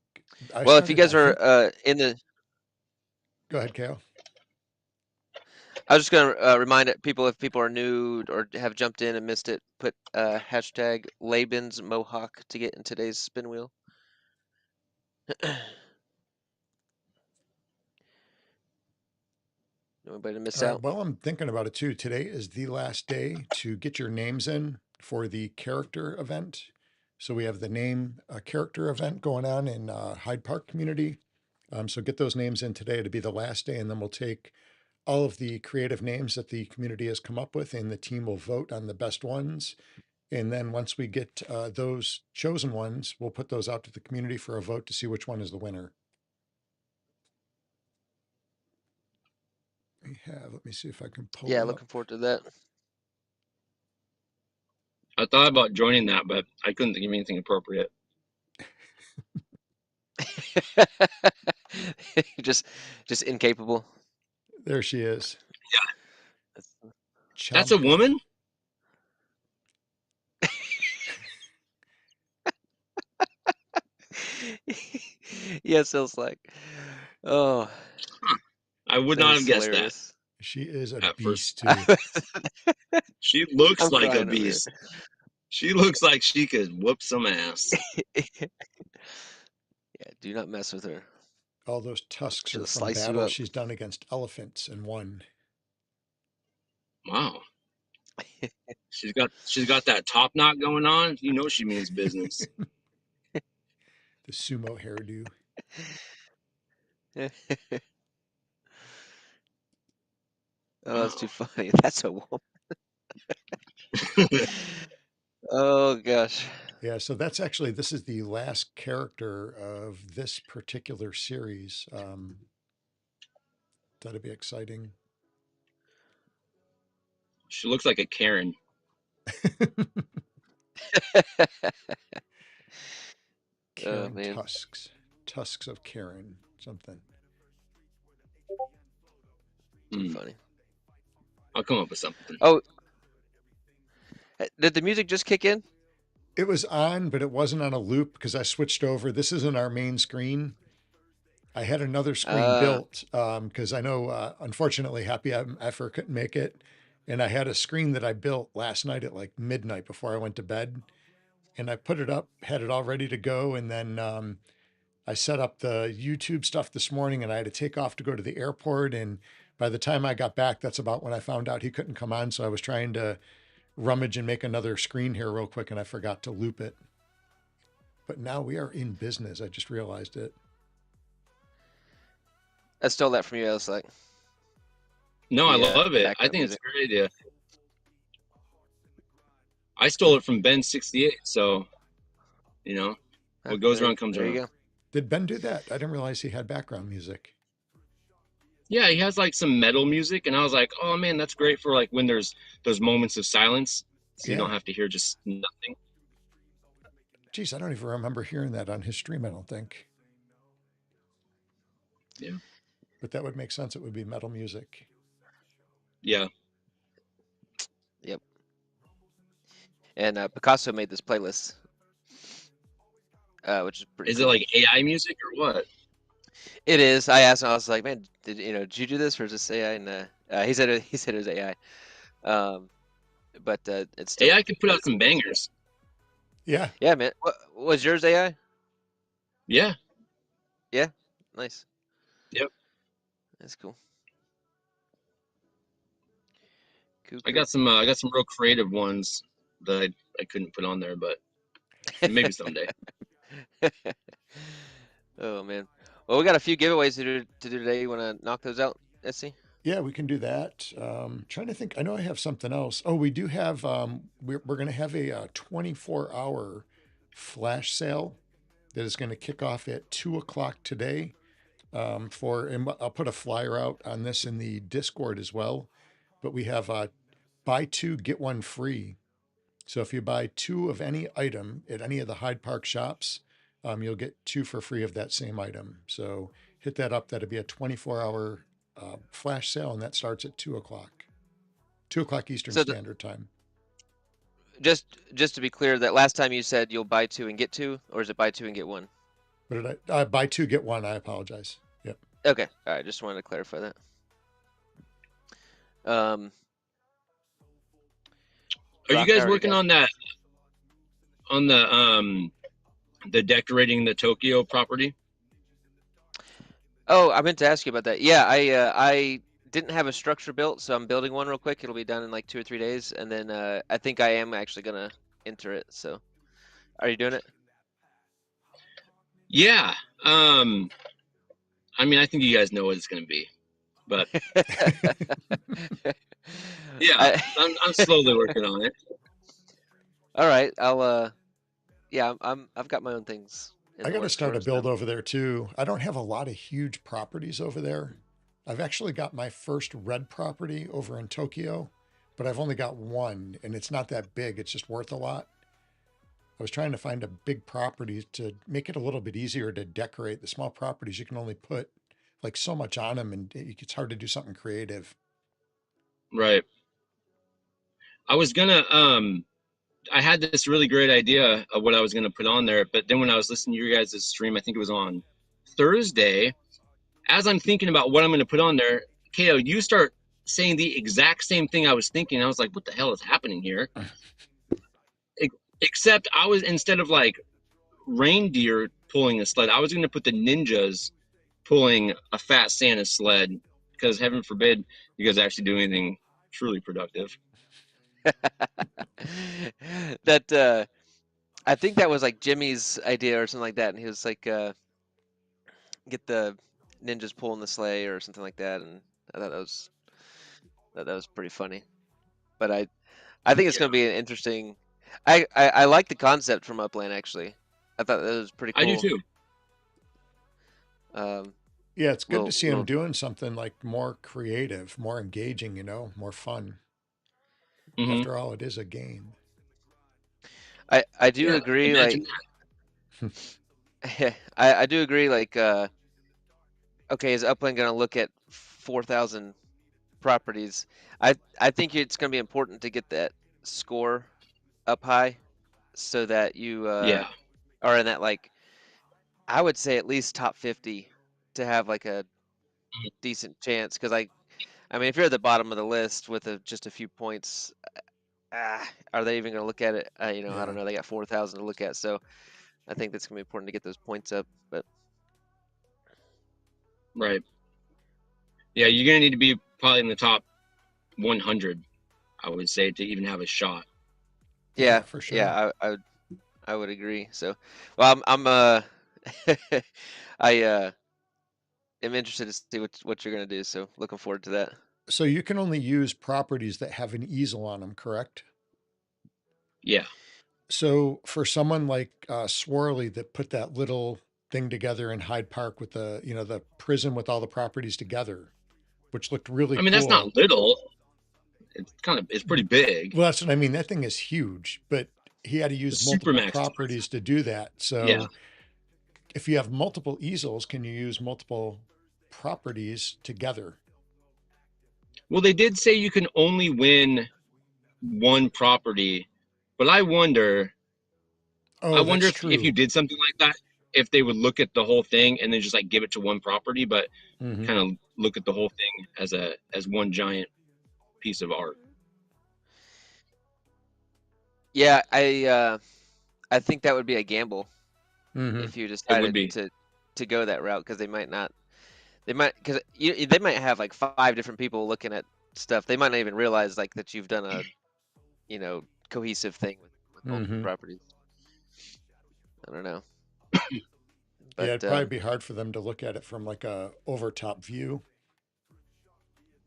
Well, if you guys are in the, go ahead, Kale. I was just going to remind people, if people are new or have jumped in and missed it, put hashtag Laban's Mohawk to get in today's spin wheel. Nobody to miss out. Well, I'm thinking about it too. Today is the last day to get your names in for the character event. So we have the name character event going on in Hyde Park community. So get those names in today to be the last day, and then we'll take all of the creative names that the community has come up with, and the team will vote on the best ones. And then once we get those chosen ones, we'll put those out to the community for a vote to see which one is the winner. Let me see if I can pull it up. Looking forward to that. I thought about joining that, but I couldn't think of anything appropriate. just incapable. There she is. Yeah. That's a woman? Yes, it's like, oh. I would not have guessed hilarious. That. She is a beast too. She looks like a beast. She looks like she could whoop some ass. Yeah, do not mess with her. All those tusks are from battles she's done against elephants and won. Wow. She's got that top knot going on. You know she means business. The sumo hairdo. Oh, that's too funny. That's a woman. Oh gosh. Yeah, so that's this is the last character of this particular series. That'd be exciting. She looks like a Karen. Karen man. Tusks of Karen, something. Funny. I'll come up with something. Oh, did the music just kick in? It was on, but it wasn't on a loop because I switched over. This isn't our main screen. I had another screen built because I know, unfortunately, Happy Effer couldn't make it. And I had a screen that I built last night at like midnight before I went to bed. And I put it up, had it all ready to go. And then I set up the YouTube stuff this morning and I had to take off to go to the airport. And by the time I got back, that's about when I found out he couldn't come on. So I was trying to rummage and make another screen here real quick and I forgot to loop it. But now we are in business. I just realized it. I stole that from you. I was like, No, I Yeah, love it. I background think it's music. a great idea. I stole it from Ben68, so you know what goes around comes there around. you go. Did Ben do that? I didn't realize he had background music. Yeah, he has like some metal music, and I was like, oh man, that's great for like when there's those moments of silence, so you don't Yeah. have to hear just nothing. Geez, I don't even remember hearing that on his stream, I don't think. Yeah. But that would make sense. It would be metal music. Yeah. Yep. And Picasso made this playlist, which is pretty. Is cool. it like AI music or what? It is. I asked him. I was like, "Man, did you do this or is this AI?" And he said it was AI. But it's still AI can put out some bangers. Yeah. Yeah, man. Was yours AI? Yeah. Yeah. Nice. Yep. That's cool. I got some real creative ones that I couldn't put on there, but maybe someday. Oh man. Well, we got a few giveaways to do today. You want to knock those out, Etsy? Yeah, we can do that. Trying to think. I know I have something else. Oh, we do have. We're going to have a 24-hour flash sale that is going to kick off at 2:00 today. And I'll put a flyer out on this in the Discord as well. But we have buy two get one free. So if you buy two of any item at any of the Hyde Park shops, you'll get two for free of that same item. So hit that up. That'll be a 24-hour flash sale, and that starts at 2:00. 2:00 Eastern Standard Time. Just to be clear, that last time you said you'll buy two and get two, or is it buy two and get one? What did I buy two get one? I apologize. Yep. Okay. All right. Just wanted to clarify that. Are you guys working on that? On the decorating the Tokyo property? Oh, I meant to ask you about that. Yeah, I didn't have a structure built, so I'm building one real quick. It'll be done in like 2 or 3 days, and then I think I am actually gonna enter it. So, are you doing it? Yeah. I mean, I think you guys know what it's gonna be, but yeah, I'm slowly working on it. All right, yeah, I've got my own things. I got to start a build over there too. I don't have a lot of huge properties over there. I've actually got my first red property over in Tokyo, but I've only got one and it's not that big. It's just worth a lot. I was trying to find a big property to make it a little bit easier to decorate. The small properties, you can only put like so much on them and it's hard to do something creative. Right. I was gonna, I had this really great idea of what I was gonna put on there, but then when I was listening to your guys' stream, I think it was on Thursday, as I'm thinking about what I'm gonna put on there, Kato, you start saying the exact same thing I was thinking. I was like, what the hell is happening here? Except I was, instead of like reindeer pulling a sled, I was going to put the ninjas pulling a fat Santa sled, because heaven forbid you guys actually do anything truly productive. That I think that was like Jimmy's idea or something like that, and he was like, get the ninjas pulling the sleigh or something like that, and I thought that was pretty funny. But I think it's going to be an interesting. I like the concept from Upland, actually. I thought that was pretty cool. I do too. Yeah, it's good to see them little. doing something like more creative, more engaging, more fun. Hmm. After all, it is a game. I do Yeah, agree. imagine Like I do agree. Like okay, is Upland going to look at 4,000 properties? I think it's going to be important to get that score up high so that you that. Yeah. are in that, like, I would say at least top 50 to have like a decent chance. Because I mean, if you're at the bottom of the list with just a few points, are they even going to look at it? I Yeah. don't know. They got 4,000 to look at, so I think that's going to be important to get those points up. But Right. Yeah, you're gonna need to be probably in the top 100, I would say, to even have a shot. Yeah, for sure. yeah, I would agree. So, well, I'm I am interested to see what you're going to do. So, looking forward to that. So you can only use properties that have an easel on them, correct? Yeah. So for someone like Swirly that put that little thing together in Hyde Park with the prison with all the properties together, which looked really I mean, that's cool. not little. It's pretty big. Well, that's what I mean. That thing is huge, but he had to use It's super multiple max. properties to do that. So Yeah. if you have multiple easels, can you use multiple properties together? Well, they did say you can only win one property, but I wonder Oh, that's if you true. did something like that, if they would look at the whole thing and then just like give it to one property, but Hmm. kind of look at the whole thing as one giant piece of art. Yeah, I think that would be a gamble Hmm. if you It would decided be. to go that route, because they might not. They might, because they might have like 5 different people looking at stuff. They might not even realize like that you've done a cohesive thing with multiple Hmm. properties. I don't know, Yeah, but it'd probably be hard for them to look at it from like a overtop view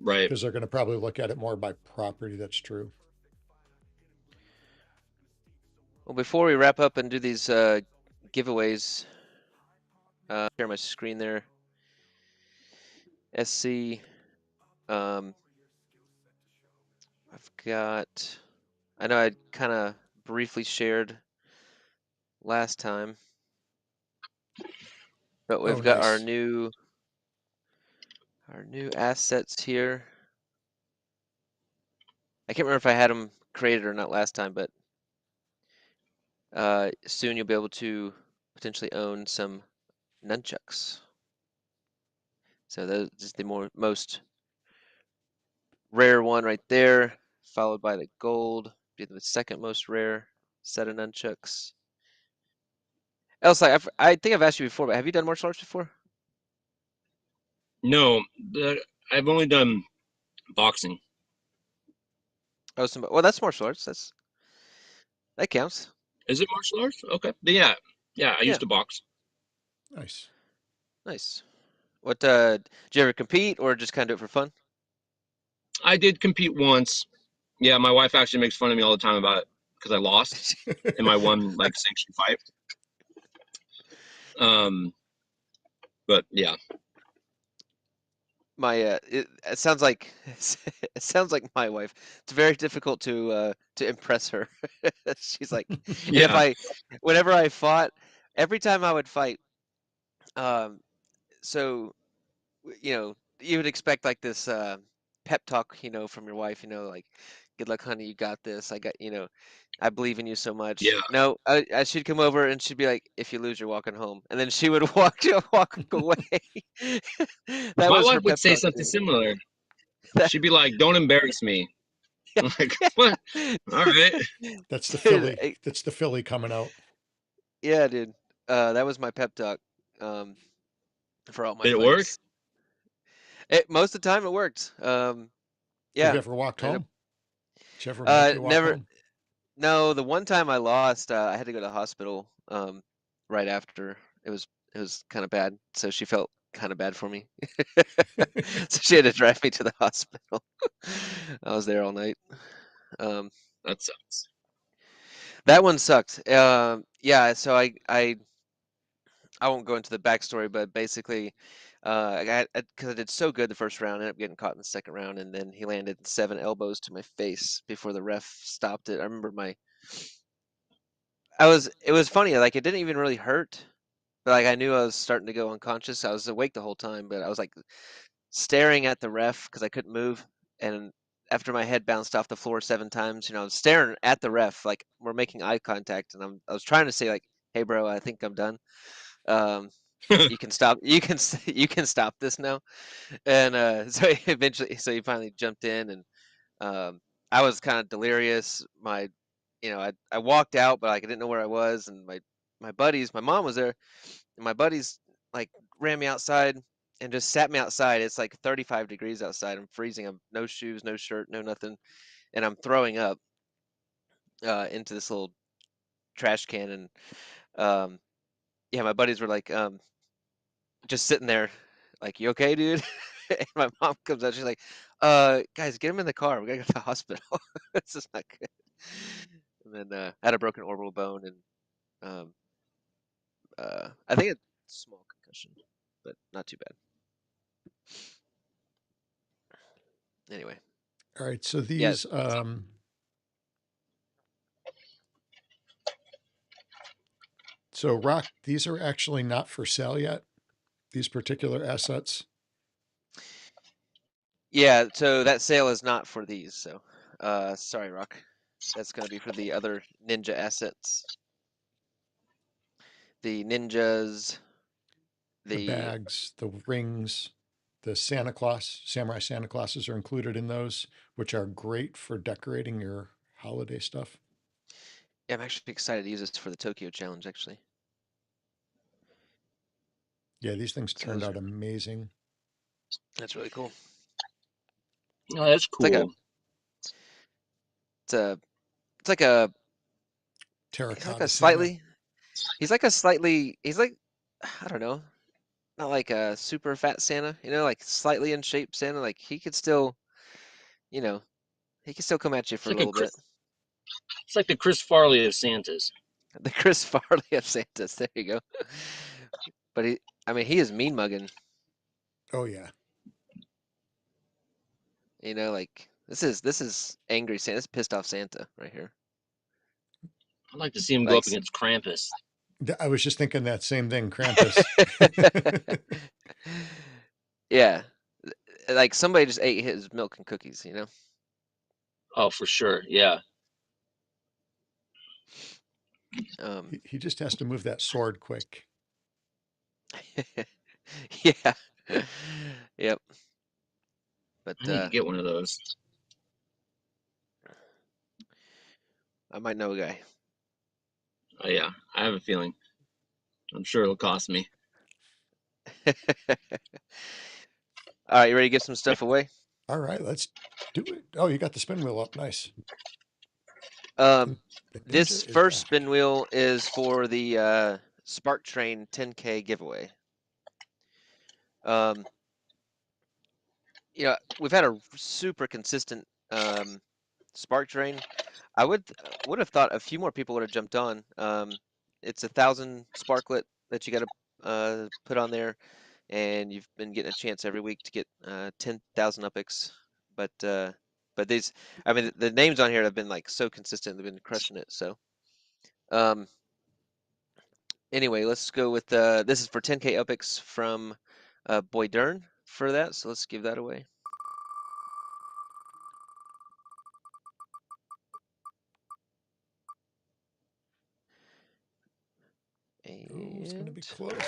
Right. because they're going to probably look at it more by property. That's true. well, before we wrap up and do these giveaways, share my screen there. SC, I've got. I know I kind of briefly shared last time, but Oh, we've got our nice. new assets here. I can't remember if I had them created or not last time, but soon you'll be able to potentially own some nunchucks. So those is the most rare one right there, followed by the gold, be the second most rare set of nunchucks. Else, I think I've asked you before, but have you done martial arts before? No, I've only done boxing. Oh, well, that's martial arts. That counts. Is it martial arts? Okay. Yeah. Yeah, I Yeah, used to box. Nice. nice. What did you ever compete or just kind of do it for fun? I did compete once. Yeah, my wife actually makes fun of me all the time about it because I lost in my one like sanctioned fight. But yeah. My it sounds like it sounds like my wife. It's very difficult to impress her. She's like, and Yeah. whenever I fought, every time I would fight, um, so you would expect like this pep talk, from your wife, like, good luck, honey, you got this. I believe in you so much. Yeah. No, she'd come over and she'd be like, if you lose, you're walking home, and then she would walk away. That My was her wife would pep say talk something too. similar. That, She'd be like, "Don't embarrass me." I'm like, "What? All right." That's the dude, Philly. That's the Philly coming out. yeah, dude. That was my pep talk for all my Did it work? fights. Most of the time, it worked. Have you Yeah, ever walked ended up. home? Did you ever make you walk Never. home? No, the one time I lost, I had to go to the hospital right after. It was kind of bad, so she felt kind of bad for me. So she had to drive me to the hospital. I was there all night. Um, That sucks. that one sucked. Yeah, so I won't go into the backstory, but basically, Because I did so good the first round, ended up getting caught in the second round, and then he landed 7 elbows to my face before the ref stopped it. I remember it was funny, like it didn't even really hurt, but like I knew I was starting to go unconscious. I was awake the whole time, but I was like staring at the ref because I couldn't move, and after my head bounced off the floor 7 times, I was staring at the ref, like we're making eye contact, and I was trying to say like, "Hey, bro, I think I'm done. Um, you can stop. You can stop this now." And so he finally jumped in, and um, I was kind of delirious. I walked out, but like I didn't know where I was, and my mom was there, and my buddies like ran me outside and just sat me outside. It's like 35 degrees outside. I'm freezing. I'm no shoes, no shirt, no nothing, and I'm throwing up into this little trash can. And um, yeah, my buddies were like just sitting there, like, "You okay, dude?" And my mom comes out. She's like, guys, get him in the car. We gotta go to the hospital. This is not good." And then I had a broken orbital bone, and um, I think a small concussion, but not too bad. Anyway, All right. So yeah, these, so Rock, these are actually not for sale yet. These particular assets. yeah. So that sale is not for these. So, sorry, Rock. That's gonna be for the other ninja assets. The ninjas, The the bags, the rings, the Santa Claus, samurai Santa Clauses are included in those, which are great for decorating your holiday stuff. yeah, I'm actually excited to use this for the Tokyo Challenge. Actually, Yeah, these things so turned out amazing. that's really cool. Oh, that's It's like a cool. it's a it's like a he's like Terracotta a Santa. slightly he's like a slightly he's like I don't know, not like a super fat Santa, like slightly in shape Santa. Like you know, he can still come at you It's for a like a little bit. it's like the Chris Farley of Santas. The Chris Farley of Santas. There you go. But he is mean mugging. Oh yeah. Like this is angry Santa. This is pissed off Santa right here. I'd like to see him go Like, up against Krampus. I was just thinking that same thing, Krampus. yeah, like somebody just ate his milk and cookies. Oh, for sure. Yeah. He just has to move that sword quick. Yeah. Yep. But I need to get one of those. I might know a guy. Oh yeah, I have a feeling. I'm sure it'll cost me. All right, you ready to get some stuff away? All right, let's do it. Oh, you got the spin wheel up. Nice. Um, The this ninja is first back. spin wheel is for the Spark Train 10K giveaway. We've had a super consistent Spark Train. I would have thought a few more people would have jumped on. It's 1,000 sparklet that you got to put on there, and you've been getting a chance every week to get 10,000 upics. But these, I mean, the names on here have been like so consistent; they've been crushing it. So, anyway, let's go with this is for 10K upics from Boydern for that. So let's give that away. Oh, it's going to be And close.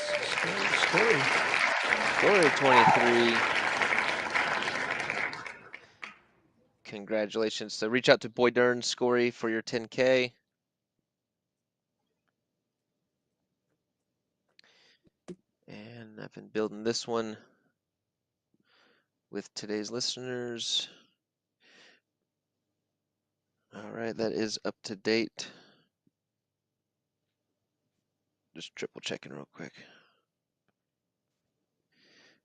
Story. Story 23. Congratulations. So reach out to Boydern Scory for your 10K. And I've been building this one with today's listeners. All right, that is up to date. Just triple checking real quick.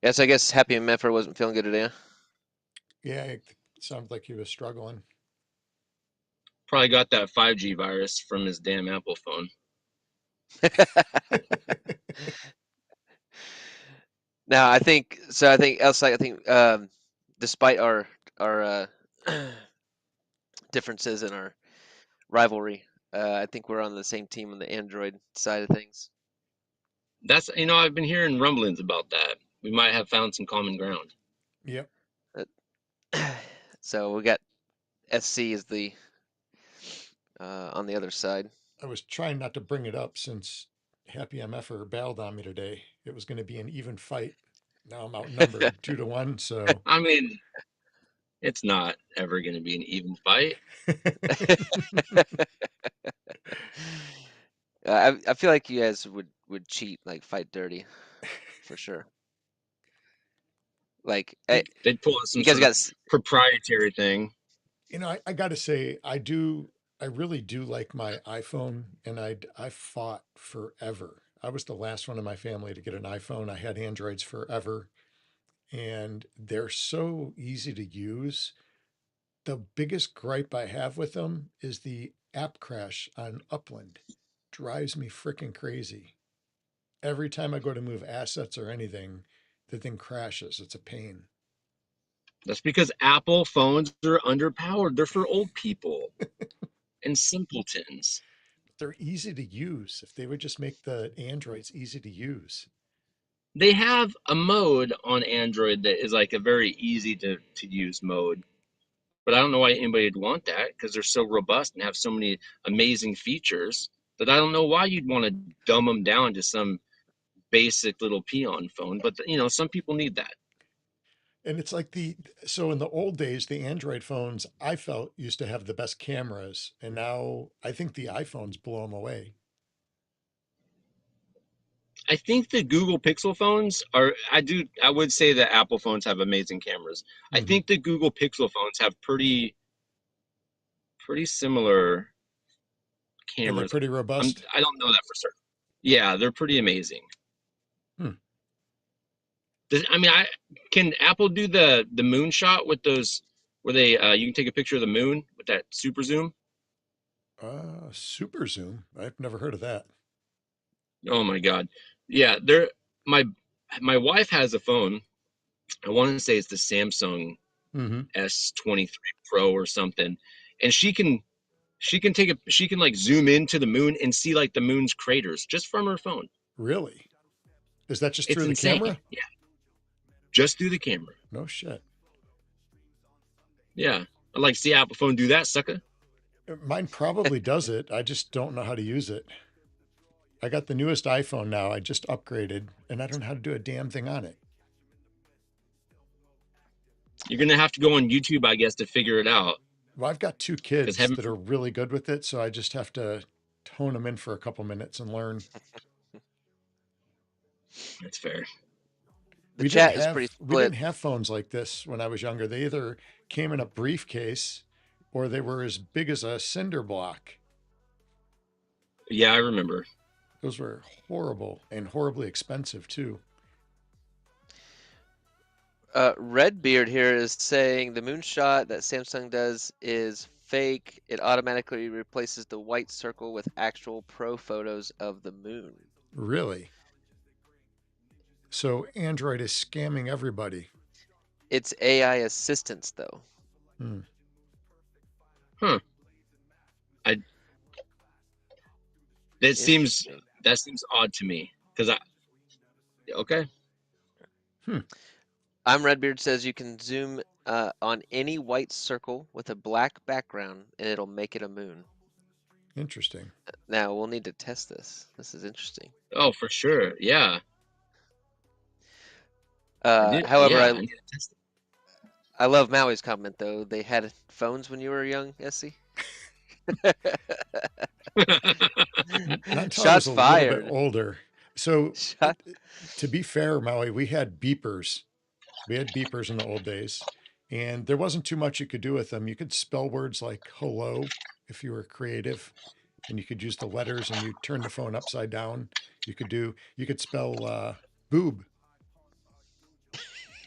Yes, I guess Happy Mepper wasn't feeling good today. Huh? Yeah, it sounded like he was struggling. Probably got that 5G virus from his damn Apple phone. Now I think so. I think Elsie. I think despite our differences in our rivalry, I think we're on the same team on the Android side of things. That's I've been hearing rumblings about that. We might have found some common ground. Yep. So we got SC is the on the other side. I was trying not to bring it up since Happy MFer bailed on me today. It was going to be an even fight. Now I'm outnumbered 2-1. So I mean, it's not ever going to be an even fight. I feel like you guys would cheat, like fight dirty, for sure. Like They'd pull out some you guys sort of got proprietary thing. I got to say, I really do like my iPhone, and I fought forever. I was the last one in my family to get an iPhone. I had Androids forever, and they're so easy to use. The biggest gripe I have with them is the app crash on Upland. Drives me freaking crazy. Every time I go to move assets or anything, the thing crashes. It's a pain. That's because Apple phones are underpowered. They're for old people and simpletons. They're easy to use. If they would just make the Androids easy to use. They have a mode on Android that is like a very easy to use mode. But I don't know why anybody would want that, because they're so robust and have so many amazing features that I don't know why you'd want to dumb them down to some basic little peon phone. But some people need that. And it's like so in the old days, the Android phones I felt used to have the best cameras. And now I think the iPhones blow them away. I think the Google Pixel phones I would say that Apple phones have amazing cameras. I think the Google Pixel phones have pretty similar And they're cameras. pretty robust. I don't know that for certain. Yeah, they're pretty amazing. Can Apple do the moon shot with those where they you can take a picture of the moon with that super zoom? Super zoom. I've never heard of that. Oh my God. Yeah, my wife has a phone. I want to say it's the Samsung S23 Pro or something. And she can like zoom into the moon and see like the moon's craters just from her phone. Really? Is that just It's through the insane. camera? Yeah. Just through the camera. No shit. Yeah. I'd like to see Apple phone do that, sucker. Mine probably does it. I just don't know how to use it. I got the newest iPhone now. I just upgraded, and I don't know how to do a damn thing on it. You're going to have to go on YouTube, I guess, to figure it out. Well, I've got 2 kids that are really good with it, so I just have to tone them in for a couple minutes and learn. That's fair. The chat is pretty split. We didn't have phones like this when I was younger. They either came in a briefcase or they were as big as a cinder block. Yeah, I remember. Those were horrible and horribly expensive too. Redbeard here is saying the moonshot that Samsung does is fake. It automatically replaces the white circle with actual pro photos of the moon. Really? So Android is scamming everybody. It's AI assistance, though. That seems odd to me because okay. I'm Redbeard says you can zoom on any white circle with a black background and it'll make it a moon. Interesting. Now we'll need to test this. This is interesting. Oh, for sure. Yeah. However, I love Maui's comment though. They had phones when you were young, Essie. Shots fired. A little bit older. So to be fair, Maui, we had beepers. We had beepers in the old days, and there wasn't too much you could do with them. You could spell words like hello if you were creative, and you could use the letters and you turn the phone upside down. You could spell boob.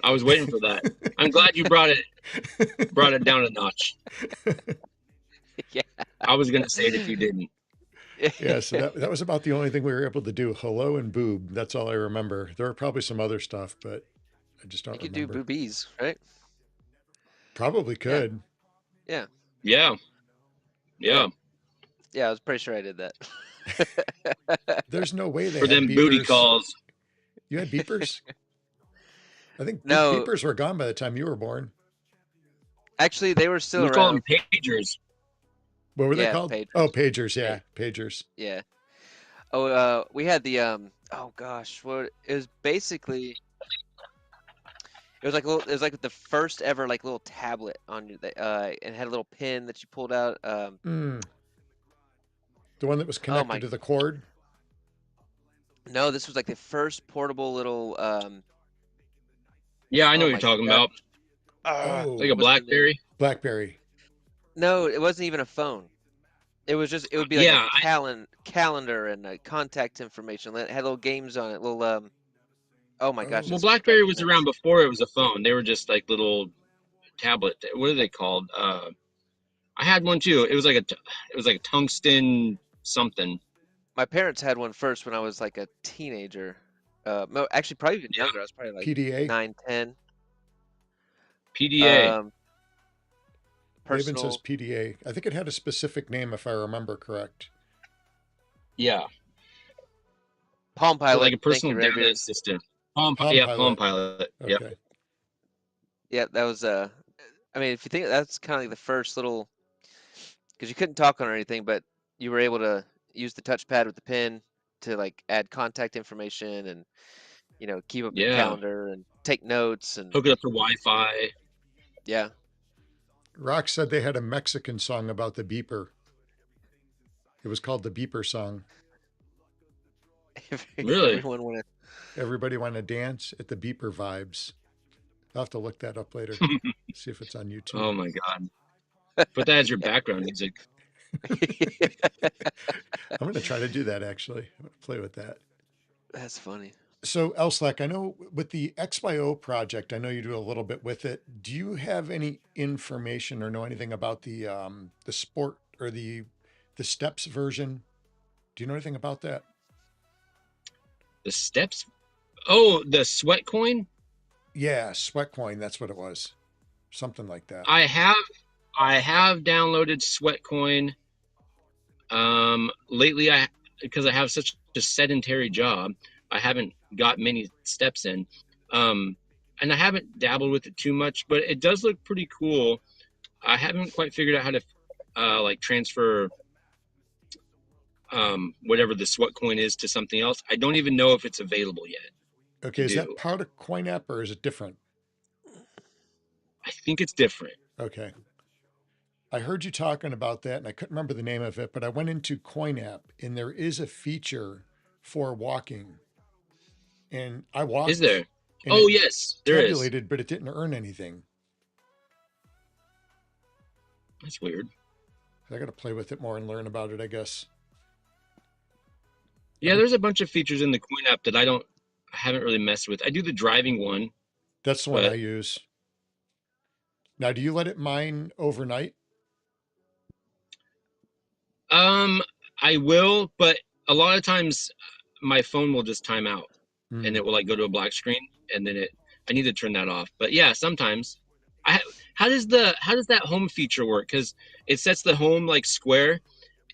I was waiting for that. I'm glad you brought it down a notch. Yeah. I was gonna say it if you didn't. Yeah, so that was about the only thing we were able to do. Hello and boob. That's all I remember. There were probably some other stuff, but I just You don't could do remember. boobies, right? Probably Yeah. could. Yeah. Yeah. Yeah. Yeah, I was pretty sure I did that. There's no way they For had them booty beepers. calls. You had beepers? I think No. beepers were gone by the time you were born. Actually, they were still We call them around. pagers. What were they Yeah, called? pagers. Oh, pagers. Yeah, pagers. Yeah. Oh, we had the oh gosh, what it was basically. It was like the first ever like little tablet on you that and had a little pin that you pulled out. The one that was Oh connected my. to the cord? No, this was like the first portable little Yeah, I know oh what you're my talking God. about. Oh, Like a What's the name? BlackBerry. BlackBerry. No, it wasn't even a phone. It would be like Yeah, a calendar and contact information. It had little games on it. Little oh my gosh. Oh. well, it's BlackBerry driving me was nuts. around before it was a phone. They were just like little tablet. What are they called? I had one too. It was like a tungsten something. My parents had one first when I was like a teenager. No, actually probably even younger. I was probably like PDA. 9, 10. PDA. Laban says Personal. PDA. I think it had a specific name if I remember correct. Yeah. Palm So Pilot. like a Thank personal you, data Raven. assistant. Palm Palm Pilot. Pilot. Okay. Yep. Yeah, that was I mean, if you think that's kind of like the first little, because you couldn't talk on or anything, but you were able to use the touchpad with the pen to like add contact information and keep up your Yeah. calendar and take notes and Hook it up to Wi-Fi. yeah. Rock said they had a Mexican song about the beeper. It was called the beeper song. Really? Everyone wanted. Everybody want to dance at the beeper vibes. I'll have to look that up later. See if it's on YouTube. Oh my God. Put that as your background music. I'm going to try to do that actually. I'm going to play with that. That's funny. So, Elslack, I know with the XYO project, I know you do a little bit with it. Do you have any information or know anything about the sport or the steps version? Do you know anything about that? The steps. Oh, the sweat coin. Yeah, Sweat Coin. That's what it was. Something like that. I have downloaded sweat coin. Lately, because I have such a sedentary job, I haven't got many steps in. And I haven't dabbled with it too much, but it does look pretty cool. I haven't quite figured out how to like transfer whatever the sweat coin is to something else. I don't even know if it's available yet. Okay, is that part of Coin App or is it different? I think it's different. Okay. I heard you talking about that and I couldn't remember the name of it, but I went into Coin App and there is a feature for walking. And I walked. Is there? Oh, yes, there is. Tabulated, but it didn't earn anything. That's weird. I got to play with it more and learn about it, I guess. Yeah, there's a bunch of features in the Coin app that I haven't really messed with. I do the driving one. That's the one I use. Now, do you let it mine overnight? I will, but a lot of times my phone will just time out and it will like go to a black screen and then I need to turn that off. But yeah, sometimes how does that home feature work? Because it sets the home like square,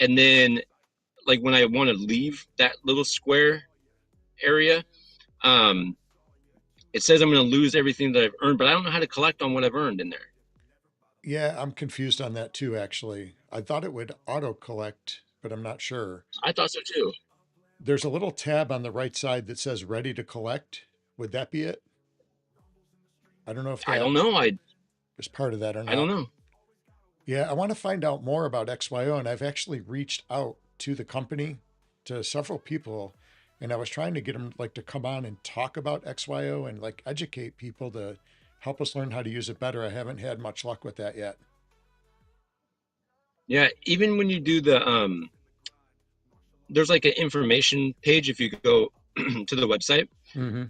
and then like when I want to leave that little square area, it says I'm going to lose everything that I've earned, but I don't know how to collect on what I've earned in there. Yeah, I'm confused on that too, actually. I thought it would auto collect, but I'm not sure. I thought so too. There's a little tab on the right side that says ready to collect. Would that be it? I don't know if that I don't know. is part of that or not. I don't know. Yeah, I want to find out more about XYO, and I've actually reached out to the company, to several people, and I was trying to get them like to come on and talk about XYO and like educate people to help us learn how to use it better. I haven't had much luck with that yet. Yeah, even when you do the there's like an information page if you go to the website. Mm-hmm.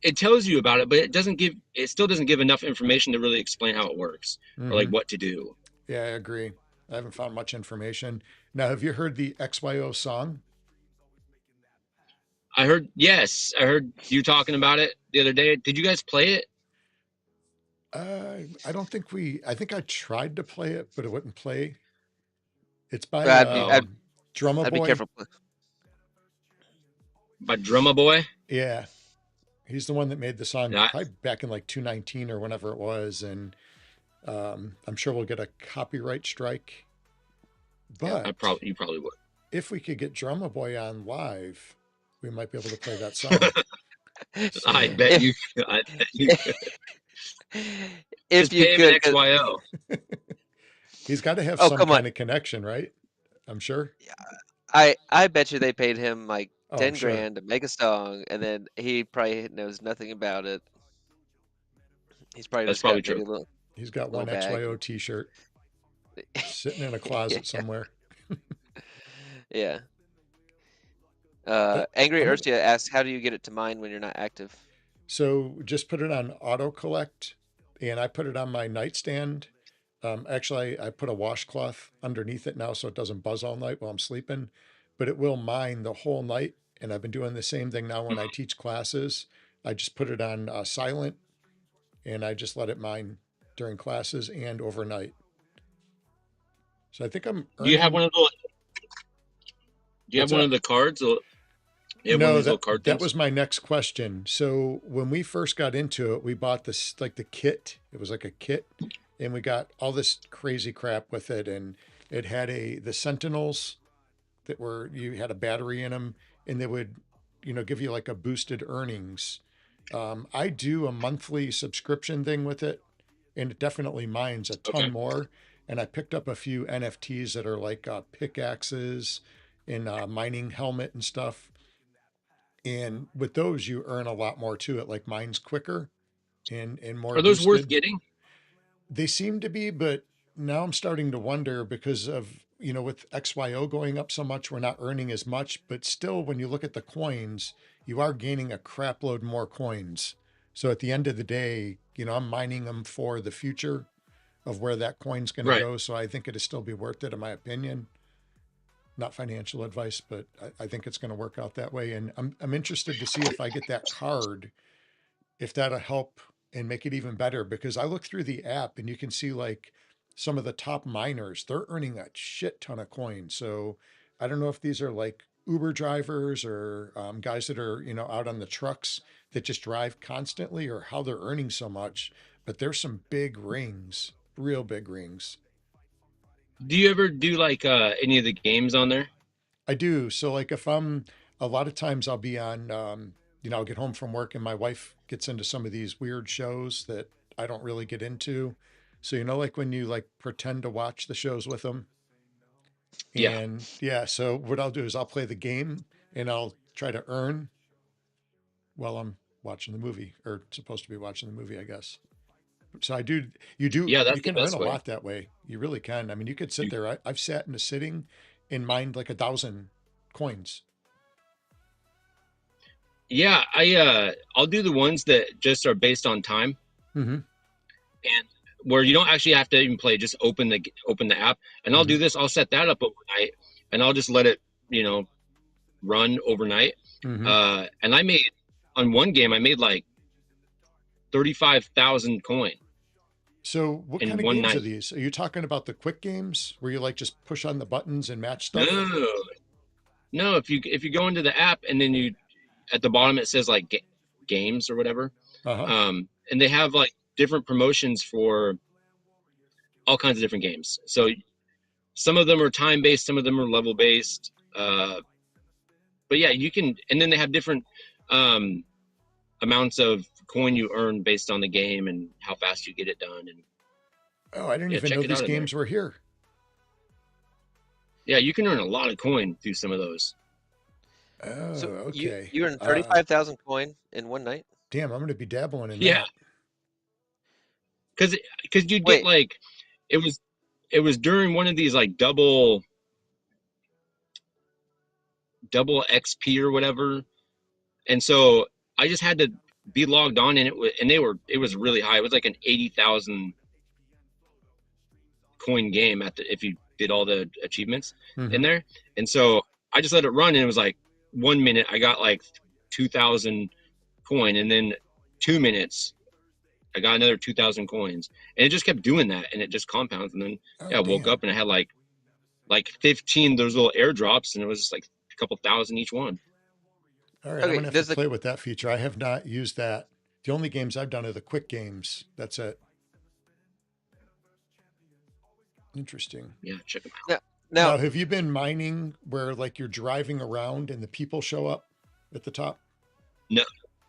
It tells you about it, but it still doesn't give enough information to really explain how it works or like what to do. Yeah, I agree. I haven't found much information. Now, have you heard the XYO song? I heard you talking about it the other day. Did you guys play it? I don't think I think I tried to play it, but it wouldn't play. It's by I'd be I'd, Drumma I'd be Boy. careful. By Drumma Boy? Yeah. He's the one that made the song Yeah, probably back in like 2019 or whenever it was. And I'm sure we'll get a copyright strike. But you probably would. if we could get Drumma Boy on live, we might be able to play that song. So, I bet you could. If Just you pay him could, an XYO. he's got to have oh some come on, kind of connection, right? I'm sure. I bet you they paid him like Oh, I'm 10 sure. grand to make a song, and then he probably knows nothing about it. He's probably That's just probably got maybe true. a little He's got one little bag. XYO t-shirt sitting in a closet Yeah. somewhere. Yeah. But Angry I'm gonna, Urstia asks, how do you get it to mine when you're not active? so just put it on auto collect, and I put it on my nightstand. Actually, I put a washcloth underneath it now so it doesn't buzz all night while I'm sleeping, but it will mine the whole night. And I've been doing the same thing now when I teach classes. I just put it on silent, and I just let it mine during classes and overnight. So I think I'm Do you have one earning. of the? Do you What's have one that? of the cards? Or you have one of No, these little card that things? was my next question. So when we first got into it, we bought this like the kit. It was like a kit, and we got all this crazy crap with it, and it had the Sentinels that were you had a battery in them, and they would give you like a boosted earnings. I do a monthly subscription thing with it, and it definitely mines a ton Okay. more. And I picked up a few NFTs that are like pickaxes and mining helmet and stuff. And with those, you earn a lot more too. It like mines quicker and more Are those worth boosted. getting? They seem to be, but now I'm starting to wonder because of, with XYO going up so much, we're not earning as much. But still, when you look at the coins, you are gaining a crap load more coins. So at the end of the day, I'm mining them for the future of where that coin's going to Right. go. So I think it'd still be worth it, in my opinion. Not financial advice, but I think it's going to work out that way. And I'm interested to see if I get that card, if that'll help and make it even better. Because I look through the app and you can see like some of the top miners, they're earning a shit ton of coins. So I don't know if these are like Uber drivers or guys that are, out on the trucks that just drive constantly or how they're earning so much. But there's some big rings, real big rings. Do you ever do like any of the games on there? I do. So like if a lot of times I'll be on, I'll get home from work and my wife gets into some of these weird shows that I don't really get into. So, like when you like pretend to watch the shows with them. Yeah. And yeah, so what I'll do is I'll play the game and I'll try to earn while I'm watching the movie or supposed to be watching the movie, I guess. So Yeah, you that's the can earn best a way. lot that way. You really can. I mean, you could sit You- there. I've sat in a sitting and mined like 1,000 coins. Yeah, I'll do the ones that just are based on time Mm-hmm. and where you don't actually have to even play, just open the app. And I'll Mm-hmm. do this, I'll set that up overnight and I'll just let it, run overnight. Mm-hmm. And I made on one game, I made like 35,000 coin So what in kind of one games are night. these? Are you talking about the quick games where you like just push on the buttons and match stuff? No, no. If you go into the app and then you at the bottom it says like games or whatever, Uh-huh. and they have like different promotions for all kinds of different games. So some of them are time based, some of them are level based. But yeah, you can, and then they have different amounts of coin you earn based on the game and how fast you get it done. And Oh, I didn't yeah, even check know it these out in there. games were here. Yeah, you can earn a lot of coin through some of those. Oh, So okay. you earned 35,000 coin in one night? Damn, I'm going to be dabbling in Yeah, that. because you'd get Wait, like it was during one of these like double XP or whatever, and so I just had to be logged on, and it was really high. It was like an 80,000 coin game if you did all the achievements in Mhm. there. And so I just let it run, and it was like 1 minute I got like 2,000 coin, and then 2 minutes I got another 2,000 coins, and it just kept doing that, and it just compounds. And then Oh, yeah, I woke damn. up and I had like 15 those little airdrops, and it was just like a couple thousand each one. All right, I'm Okay, gonna have to does the play with that feature. I have not used that. The only games I've done are the quick games. That's it. Interesting. Yeah, check them out. now Now, have you been mining where like you're driving around and the people show up at the top? No,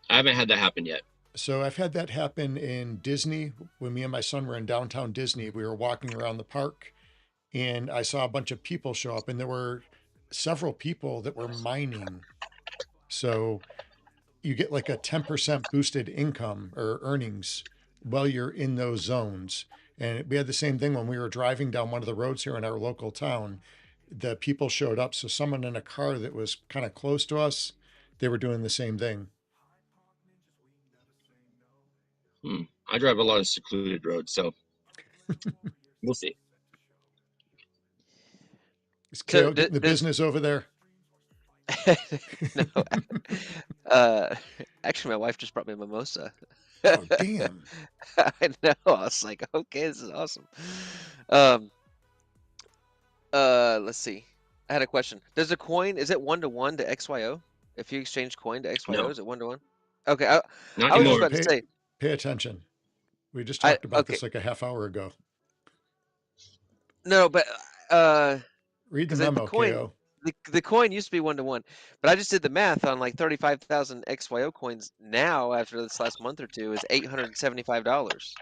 I haven't had that happen yet. So I've had that happen in Disney when me and my son were in downtown Disney. We were walking around the park and I saw a bunch of people show up, and there were several people that were mining. So you get like a 10% boosted income or earnings while you're in those zones. And we had the same thing when we were driving down one of the roads here in our local town. The people showed up. So someone in a car that was kind of close to us, they were doing the same thing. I drive a lot of secluded roads, so we'll see. Is so KO getting the does business over there? no actually my wife just brought me a mimosa. Oh, damn. I know. I was like, okay, this is awesome. Um, let's see. I had a question. Does a coin, is it 1-to-1 to XYO? If you exchange coin to XYO, No, is it 1-to-1? Okay, I not I was just KO, anymore. about to say, pay attention. We just I talked about okay, this like a half hour ago. no, but Read the because the memo, coin, KO. the coin used to be 1-to-1, but I just did the math on like 35,000 XYO coins now after this last month or two is $875.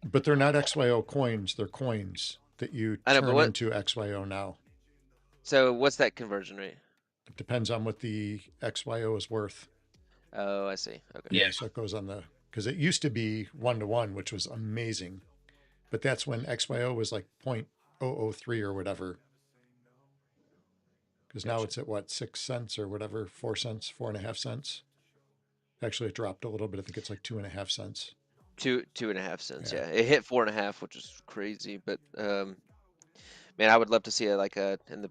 But they're not XYO coins. They're coins that you I know, but turn what? into XYO now. So what's that conversion rate? It depends on what the XYO is worth. Oh, I see. Okay. Yeah, Yeah, so it goes on the, because it used to be 1-to-1, which was amazing. But that's when XYO was like 0.003 or whatever. Because now Gotcha. it's at what, 6 cents or whatever, 4 cents, 4.5 cents. Actually, it dropped a little bit. I think it's like 2.5 cents. 2.5 cents. Yeah. Yeah, it hit 4.5, which is crazy. But man, I would love to see it like in the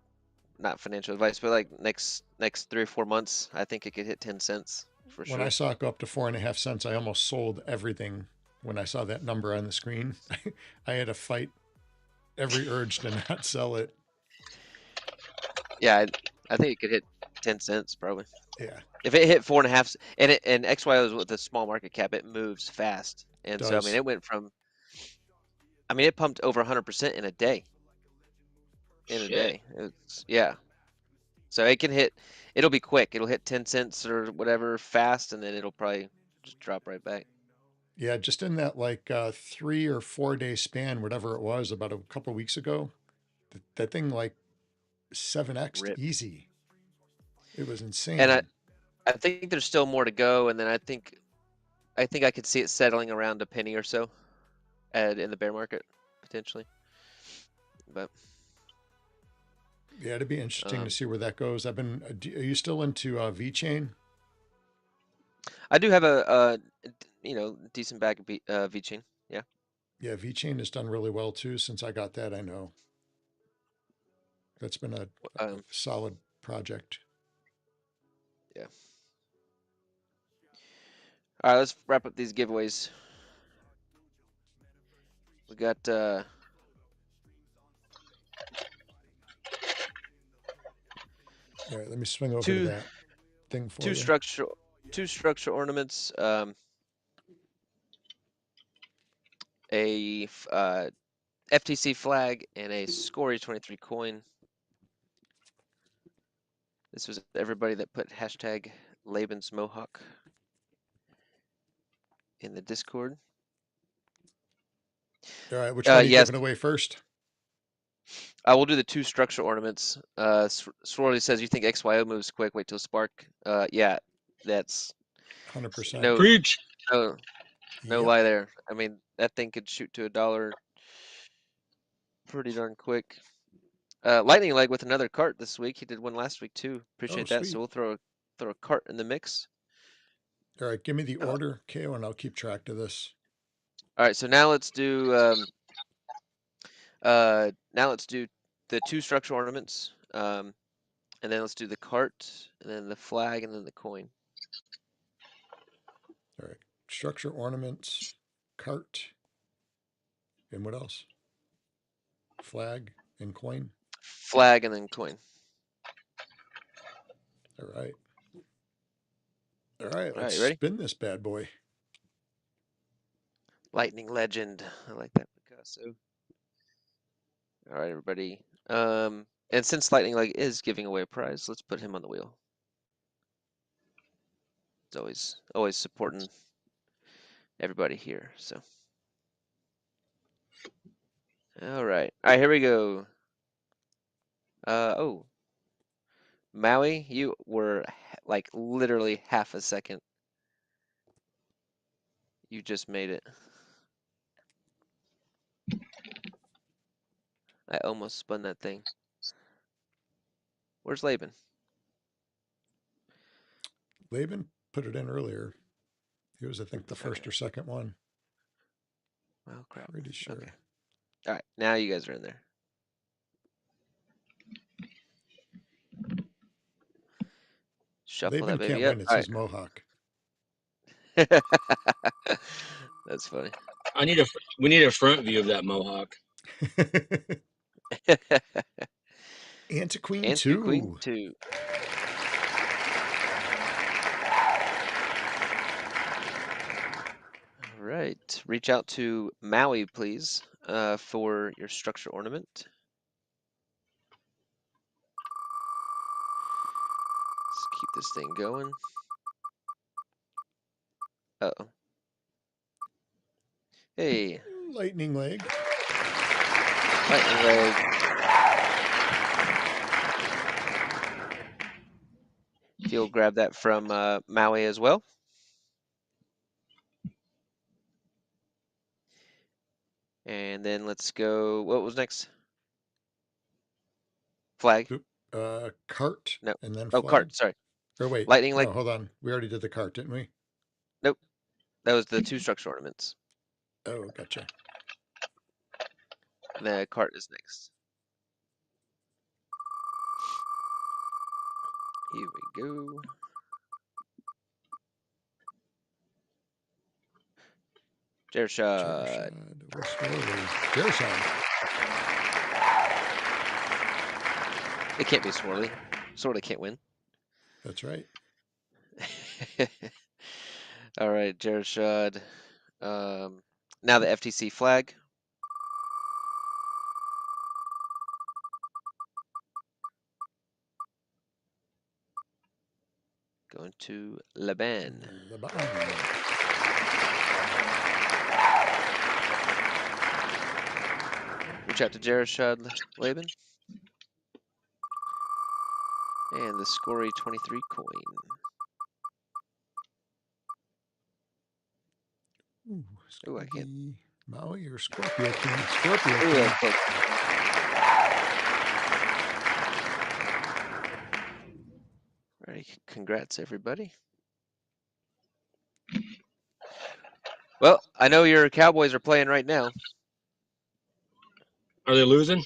not financial advice, but like next 3 or 4 months, I think it could hit 10 cents for When I sure. saw it go up to 4.5 cents, I almost sold everything when I saw that number on the screen. I had to fight every urge to not sell it. Yeah, I think it could hit 10 cents probably. Yeah, If it hit 4.5, and XYO is with a small market cap, it moves fast, and so I mean does. it went from, I mean it pumped over 100% in a day. In a shit. day, yeah. So it can hit, it'll be quick. It'll hit 10 cents or whatever fast, and then it'll probably just drop right back. Yeah, just in that like 3 or 4 day span, whatever it was, about a couple weeks ago, that thing like 7x'd Rip. easy. It was And insane. I think there's still more to go, and then I think I could see it settling around a penny or so in the bear market potentially. But Yeah, it'd be interesting to um, see where that goes. Are you still into VeChain? I do have a decent bag of VChain. Yeah. Yeah, VeChain has done really well too since I got that. I know that's been a solid project. Yeah. All right, let's wrap up these giveaways. We got All right, let me swing over to two that thing for two you. structure ornaments, a FTC flag, and a Scory 23 coin. This was everybody that put hashtag Laban's Mohawk in the Discord. All right, which one are you Yes, giving away first? I will do the two structure ornaments. Swirly says, you think XYO moves quick, wait till Spark. Yeah, that's 100%. no Preach. no Yep. lie there. I mean, that thing could shoot to $1 pretty darn quick. Lightning Leg with another cart this week. He did one last week too. Oh, Appreciate that. sweet. So we'll throw a cart in the mix. All right, give me the order, KO, and I'll keep track of this. All right, so now let's do the 2 structure ornaments, and then let's do the cart, and then the flag, and then the coin. All right. Structure ornaments, cart, and what else? Flag and coin. Flag and then coin. All right. All right. All Let's right, you ready? spin this bad boy. Lightning Legend. I like that Picasso. All right, everybody. And since Lightning Leg is giving away a prize, let's put him on the wheel. It's always supporting everybody here. So. All right. All right, here we go. Oh. Maui, you were like literally half a second. You just made it. I almost spun that thing. Where's Laban? Laban put it in earlier. He was, I think, the first or second one. Well, crap. Pretty sure. Okay. All right, now you guys are in there. Shuffle Laban that baby can't up. win. It's All his mohawk. right. That's funny. We need a front view of that mohawk. Antiqueen Ante 2. Queen 2. All right. Reach out to Maui, please, for your structure ornament. Let's keep this thing going. Uh-oh. Hey. Lightning leg. Lightning leg. If you'll grab that from Maui as well. And then let's go. What was next? Flag. Cart. No. And then Oh, flag. cart. Sorry. Or wait. Lightning leg. No, hold on. We already did the cart, didn't we? Nope. That was the 2 structure ornaments. Oh, gotcha. The cart is next. Here we go. Jershad. Jershad. It can't be Swirly. Sorta can't win. That's right. All right, Jershad. Now the FTC flag. Going to Laban. Reach out to Jershad Laban. And the Scory 23 coin. Ooh, I can't. Maui or Scorpio King? Scorpio Ooh, King. close. Alrighty, congrats everybody. Well, I know your Cowboys are playing right now. Are they losing?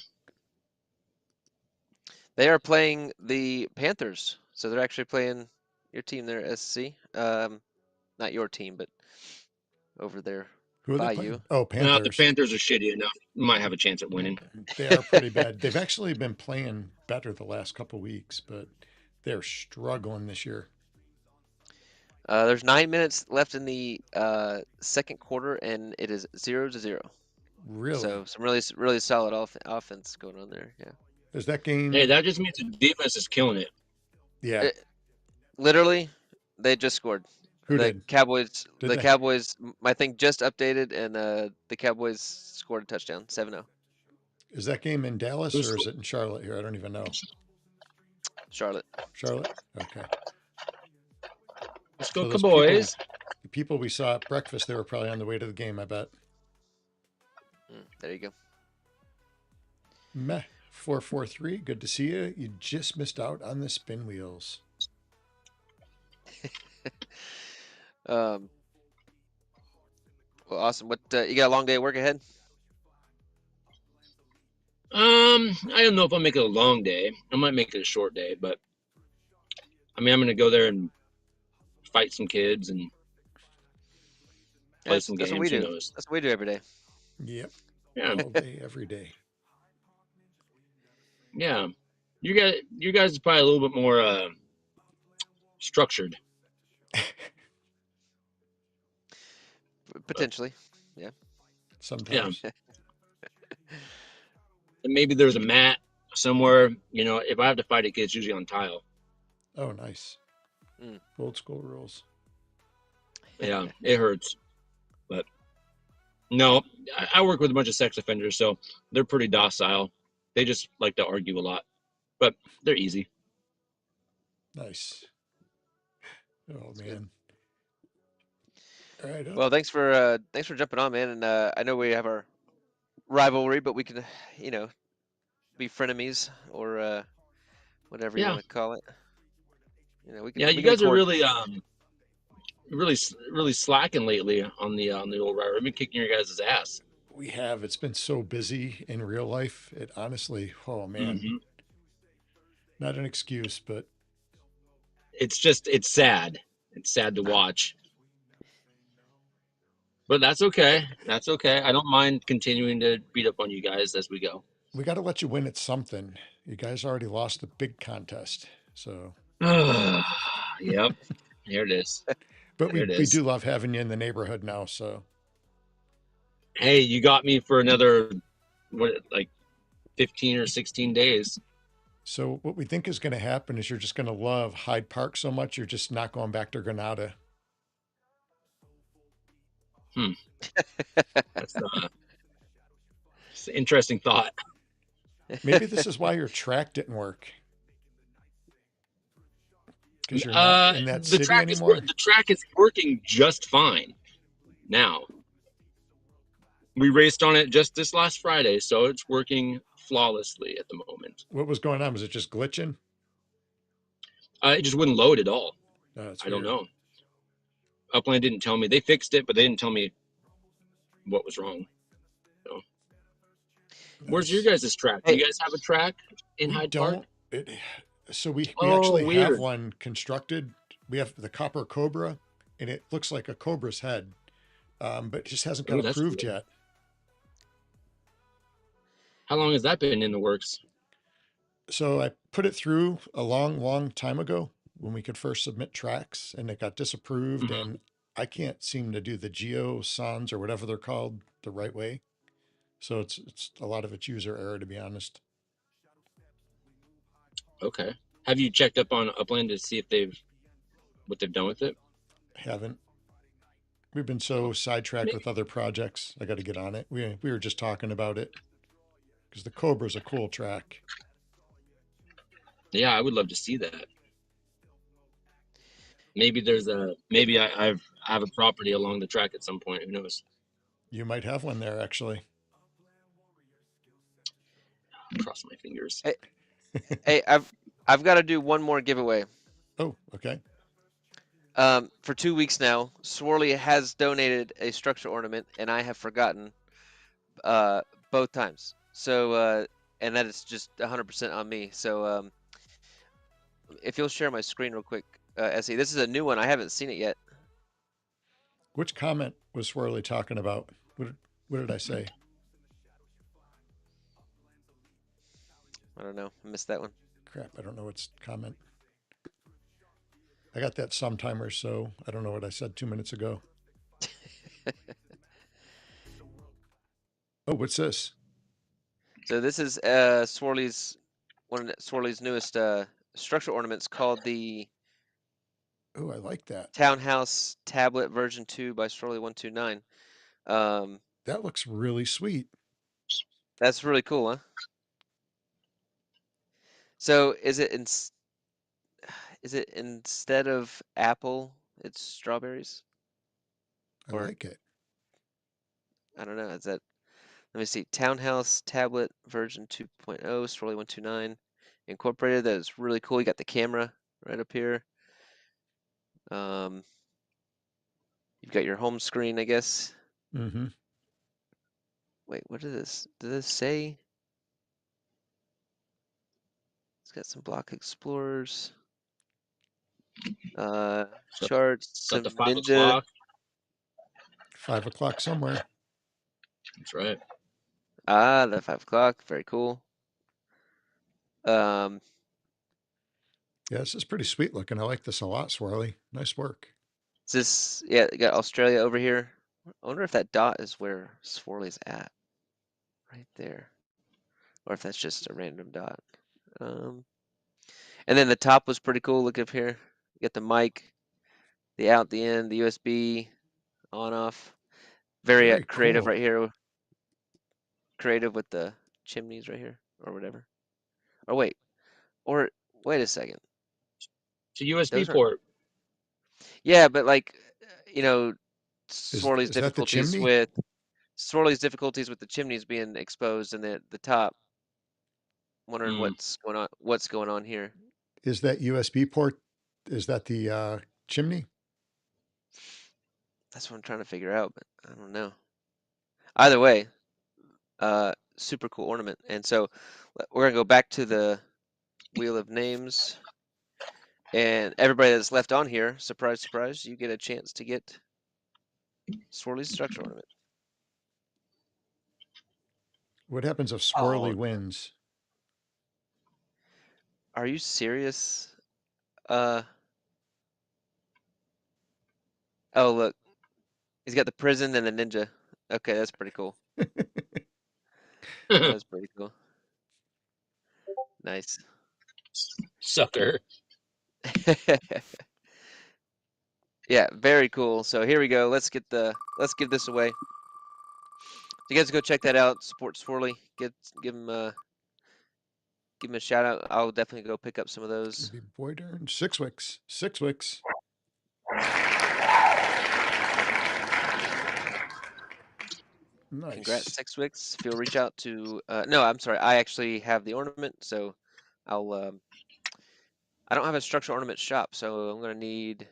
They are playing the Panthers, so they're actually playing your team there, SC. Not your team, but over there Who are by they playing? you. Oh, No, Panthers. the Panthers are shitty enough. Might have a chance at winning. They are pretty bad. They've actually been playing better the last couple weeks, but they're struggling this year. There's 9 minutes left in the second quarter, and it is 0-0. Really? So some really solid offense going on there. Yeah. Is that game? Hey, that just means the defense is killing it. Yeah. Literally, they just scored. Who the did? Cowboys. Did the they? Cowboys. My thing just updated, and the Cowboys scored a touchdown, 7-0. Is that game in Dallas or is it in Charlotte here? I don't even know. Charlotte. Charlotte? Okay. Let's go, those Cowboys. The people we saw at breakfast, they were probably on the way to the game, I bet. There you go. Meh. 443. Good to see you. You just missed out on the spin wheels. Well, awesome. What you got a long day of work ahead? I don't know if I'll make it a long day. I might make it a short day, but I mean, I'm gonna go there and fight some kids and play some That's what we games. Who do. knows? That's what we do every day. Yep. Yeah, All day, every day. yeah. You guys are probably a little bit more structured. Potentially. Yeah. Sometimes. And maybe there's a mat somewhere. You know, if I have to fight a kid, it's usually on tile. Oh, nice. Mm. Old school rules. Yeah, it hurts. But no, I work with a bunch of sex offenders, so they're pretty docile. They just like to argue a lot, but they're easy. Nice. Oh, That's good. man. All right. Well, thanks for jumping on, man. And I know we have our rivalry, but we can, you know, be frenemies or whatever you Yeah, want to call it. You know, yeah. we You can be guys are cordial. really slacking lately on the old rider. I've been kicking your guys' ass. We have. It's been so busy in real life. It honestly, oh, man. Hmm. Not an excuse, but It's sad. It's sad to watch, but that's okay. That's okay. I don't mind continuing to beat up on you guys as we go. we got to let you win at something. You guys already lost the big contest. So, Yep. There it is. but There it we is. do love having you in the neighborhood now. So, Hey, you got me for another like 15 or 16 days. so what we think is going to happen is you're just going to love Hyde Park so much you're just not going back to Granada. That's it's an interesting thought. Maybe this is why your track didn't work because you're not in that city anymore. The track is working just fine now. We raced on it just this last Friday, so it's working flawlessly at the moment. What was going on? Was it just glitching? It just wouldn't load at all. Oh, that's I don't weird. know. Upland didn't tell me. They fixed it, but they didn't tell me what was wrong. So, where's your Nice. guys' track? Do Hey, you guys have a track in We Hyde Park? don't. It, so we Oh, actually have weird. one constructed. We have the copper cobra, and it looks like a cobra's head, but it just hasn't got Oh, that's approved cool. yet. How long has that been in the works? So I put it through a long time ago when we could first submit tracks, and it got disapproved. Mhm. And I can't seem to do the geo sans or whatever they're called the right way. So it's a lot of it's user error, to be honest. Okay. Have you checked up on Upland to see if what they've done with it? Haven't. We've been Oh, so sidetracked with other projects. I got to get on it. We were just talking about it because the Cobra's a cool track. yeah, I would love to see that. Maybe I have a property along the track at some point. Who knows? You might have one there, actually. Cross my fingers. hey, hey, I've got to do one more giveaway. Oh, okay. For 2 weeks now, Swirly has donated a structure ornament, and I have forgotten both times. So, and that is just 100% on me. So, if you'll share my screen real quick, Essie, this is a new one. I haven't seen it yet. Which comment was Swirly talking about? What did I say? I don't know. I missed that one. Crap, I don't know what's comment. I got that sometime or so. I don't know what I said 2 minutes ago. Oh, what's this? So this is Swirly's one of Swirly's newest structure ornaments called the Oh, I like that. Townhouse Tablet version 2 by Swirly129. That looks really sweet. That's really cool, huh? So is it instead of apple, it's strawberries? I Or like it. I don't know. Is that let me see. Townhouse Tablet version 2.0, Swirly129 incorporated. That is really cool. You got the camera right up here. You've got your home screen, I guess. Mm-hmm. Wait, what is this? Does this say? It's got some block explorers. So, Charts, got some the 5 ninja. o'clock. 5 o'clock somewhere. That's right. Ah, the 5 o'clock. Very cool. Yeah, this is pretty sweet looking. I like this a lot, Swirly. Nice work. Is this, yeah, got Australia over here. I wonder if that dot is where Swirly's at. Right there. Or if that's just a random dot. And then the top was pretty cool. Look up here. You got the mic, the out, the in, the USB, on, off. Very Very creative cool. right here. Creative with the chimneys right here, or whatever. Or wait a second. It's a USB Those are, port. yeah, but like, Is Swirly's that the chimney? difficulties with the chimneys being exposed and the top. Wondering Mm. what's going on here. Is that USB port? Is that the chimney? That's what I'm trying to figure out, but I don't know. Either way, super cool ornament. And so we're gonna go back to the wheel of names, and everybody that's left on here, surprise, surprise, you get a chance to get Swirly's structure ornament. What happens if Swirly Oh, wins? are you serious? Oh look, he's got the prison and the ninja. Okay, that's pretty cool. That's pretty cool. Nice. Sucker. Yeah, very cool. So here we go. Let's give this away. You guys go check that out. Support Swirly. Give him a shout out. I'll definitely go pick up some of those. It'd be Boydern. 6 wicks. 6 wicks. Nice. Congrats, 6 wicks. If you'll reach out to no, I'm sorry. I actually have the ornament, so I'll I don't have a structural ornament shop, so I'm gonna need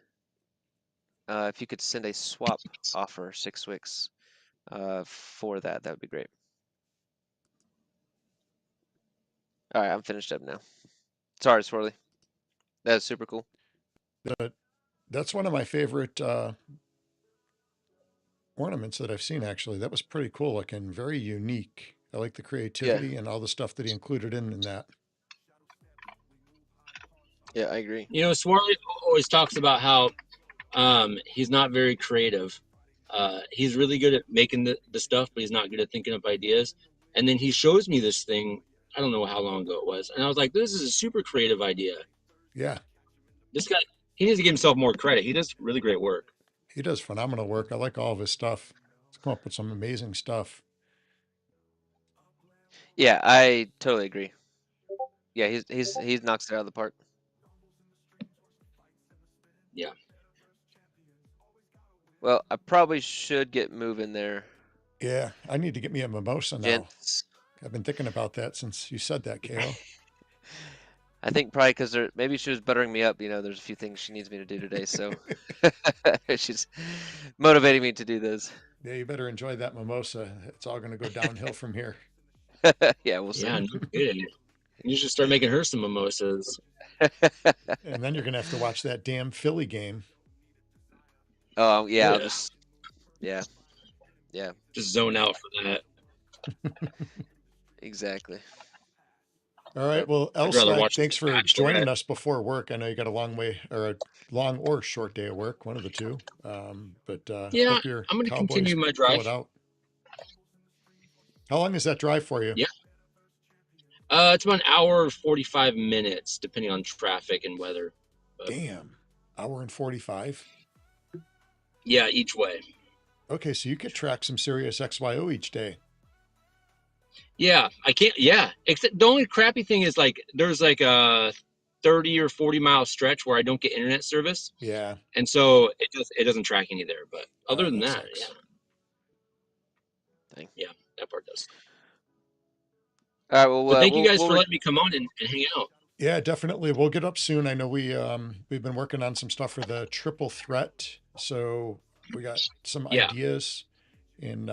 if you could send a swap offer, 6 wicks, for that would be great. All right, I'm finished up now. Sorry, Swirly. That was super cool. That's one of my favorite ornaments that I've seen, actually. That was pretty cool looking, very unique. I like the creativity and all the stuff that he included in that. Yeah, I agree. Swarley always talks about how he's not very creative. He's really good at making the stuff, but he's not good at thinking up ideas. And then he shows me this thing, I don't know how long ago it was, and I was like, this is a super creative idea. Yeah. This guy, he needs to give himself more credit. He does really great work. He does phenomenal work. I like all of his stuff. He's come up with some amazing stuff. Yeah, I totally agree. Yeah, he's knocks it out of the park. Yeah. Well, I probably should get moving there. Yeah, I need to get me a mimosa now. Gents. I've been thinking about that since you said that, Kale. I think probably because maybe she was buttering me up. There's a few things she needs me to do today, so she's motivating me to do those. Yeah, you better enjoy that mimosa. It's all going to go downhill from here. Yeah, we'll see. Yeah, no kidding. You should start making her some mimosas. And then you're going to have to watch that damn Philly game. Oh, yeah, Yeah. Yeah. Just zone out for that. Exactly. All right. Well, I'd rather Elsa, watch thanks The for Bachelorette. joining us before work. I know you got a long way or a long or short day of work, one of the two. But Yeah, hope your I'm going to Cowboys continue my pull drive. it out. How long is that drive for you? Yeah. It's about an hour 45 minutes, depending on traffic and weather. But Damn. Hour and 45. yeah, each way. Okay, so you could track some serious XYO each day. Yeah, I can't. Yeah, except the only crappy thing is there's like a 30 or 40 mile stretch where I don't get internet service, Yeah. and so it doesn't track any there. But other than that, sucks. yeah, that part does. All right. Well, But thank you guys for letting me come on and hang out. Yeah, definitely. We'll get up soon. I know we've been working on some stuff for the triple threat, so we got some ideas, and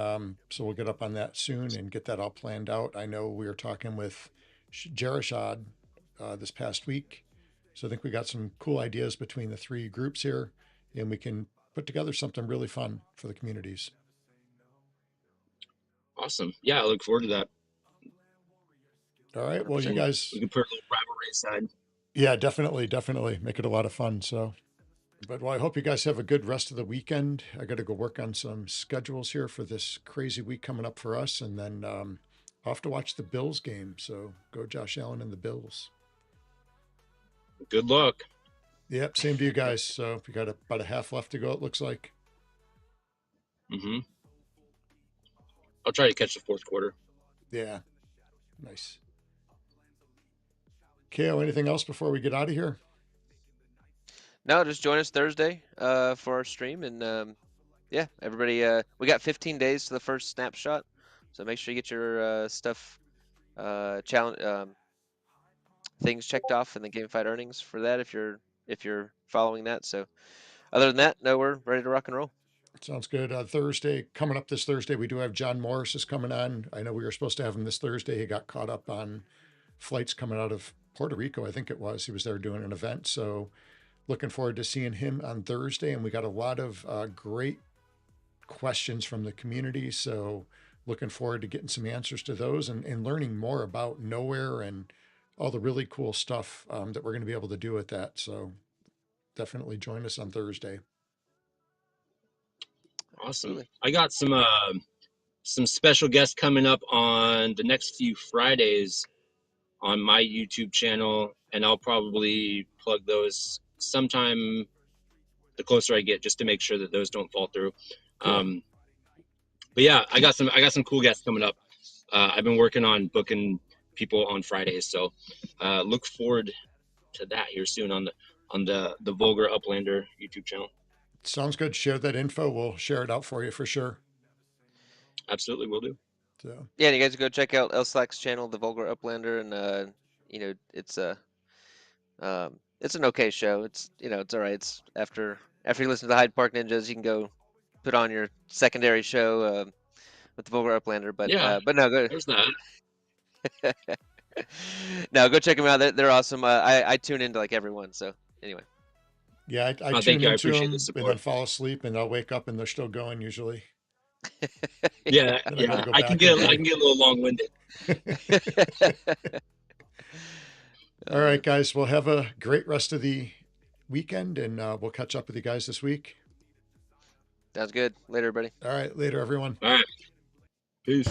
so we'll get up on that soon and get that all planned out. I know we were talking with Jerishad this past week. So I think we got some cool ideas between the three groups here, and we can put together something really fun for the communities. Awesome. Yeah, I look forward to that. All right. Well, you guys, We can put a little rivalry aside. yeah, definitely make it a lot of fun. So, but well, I hope you guys have a good rest of the weekend. I got to go work on some schedules here for this crazy week coming up for us, and then I'll have to watch the Bills game. So go Josh Allen and the Bills. Good luck. Yep, same to you guys. So we got about a half left to go, it looks like. Mm-hmm. I'll try to catch the fourth quarter. Yeah, nice. Kale, anything else before we get out of here? No, just join us Thursday for our stream, and yeah, everybody. We got 15 days to the first snapshot, so make sure you get your stuff challenge things checked off in the GameFight earnings for that if you're following that. So other than that, no, we're ready to rock and roll. Sounds good. Thursday, coming up this Thursday, we do have John Morris is coming on. I know we were supposed to have him this Thursday. He got caught up on flights coming out of Puerto Rico, I think it was. He was there doing an event. So looking forward to seeing him on Thursday. And we got a lot of great questions from the community. So looking forward to getting some answers to those and learning more about Nowhere and all the really cool stuff that we're going to be able to do with that. So definitely join us on Thursday. Awesome. Absolutely. I got some special guests coming up on the next few Fridays on my YouTube channel, and I'll probably plug those sometime the closer I get, just to make sure that those don't fall through. Cool. But yeah, I got some cool guests coming up. I've been working on booking people on Fridays, so look forward to that here soon on the Vulgar Uplander YouTube channel. Sounds good. Share that info. We'll share it out for you for sure. Absolutely, will do. So Yeah, and you guys go check out El Slack's channel, the Vulgar Uplander, and it's an okay show. It's it's all right. It's after you listen to the Hyde Park Ninjas, you can go put on your secondary show with the Vulgar Uplander. But Yeah, but no, go there's that. no, go check them out. They're awesome. I tune into like everyone. So anyway. yeah, I Thank tune you. I into appreciate them the and support. then fall asleep, and I'll wake up and they're still going usually. Yeah, Then yeah. gotta go I back can get and- a little long-winded. All right, guys. Well, have a great rest of the weekend, and we'll catch up with you guys this week. Sounds good. Later, everybody. All right, later, everyone. All right. Peace.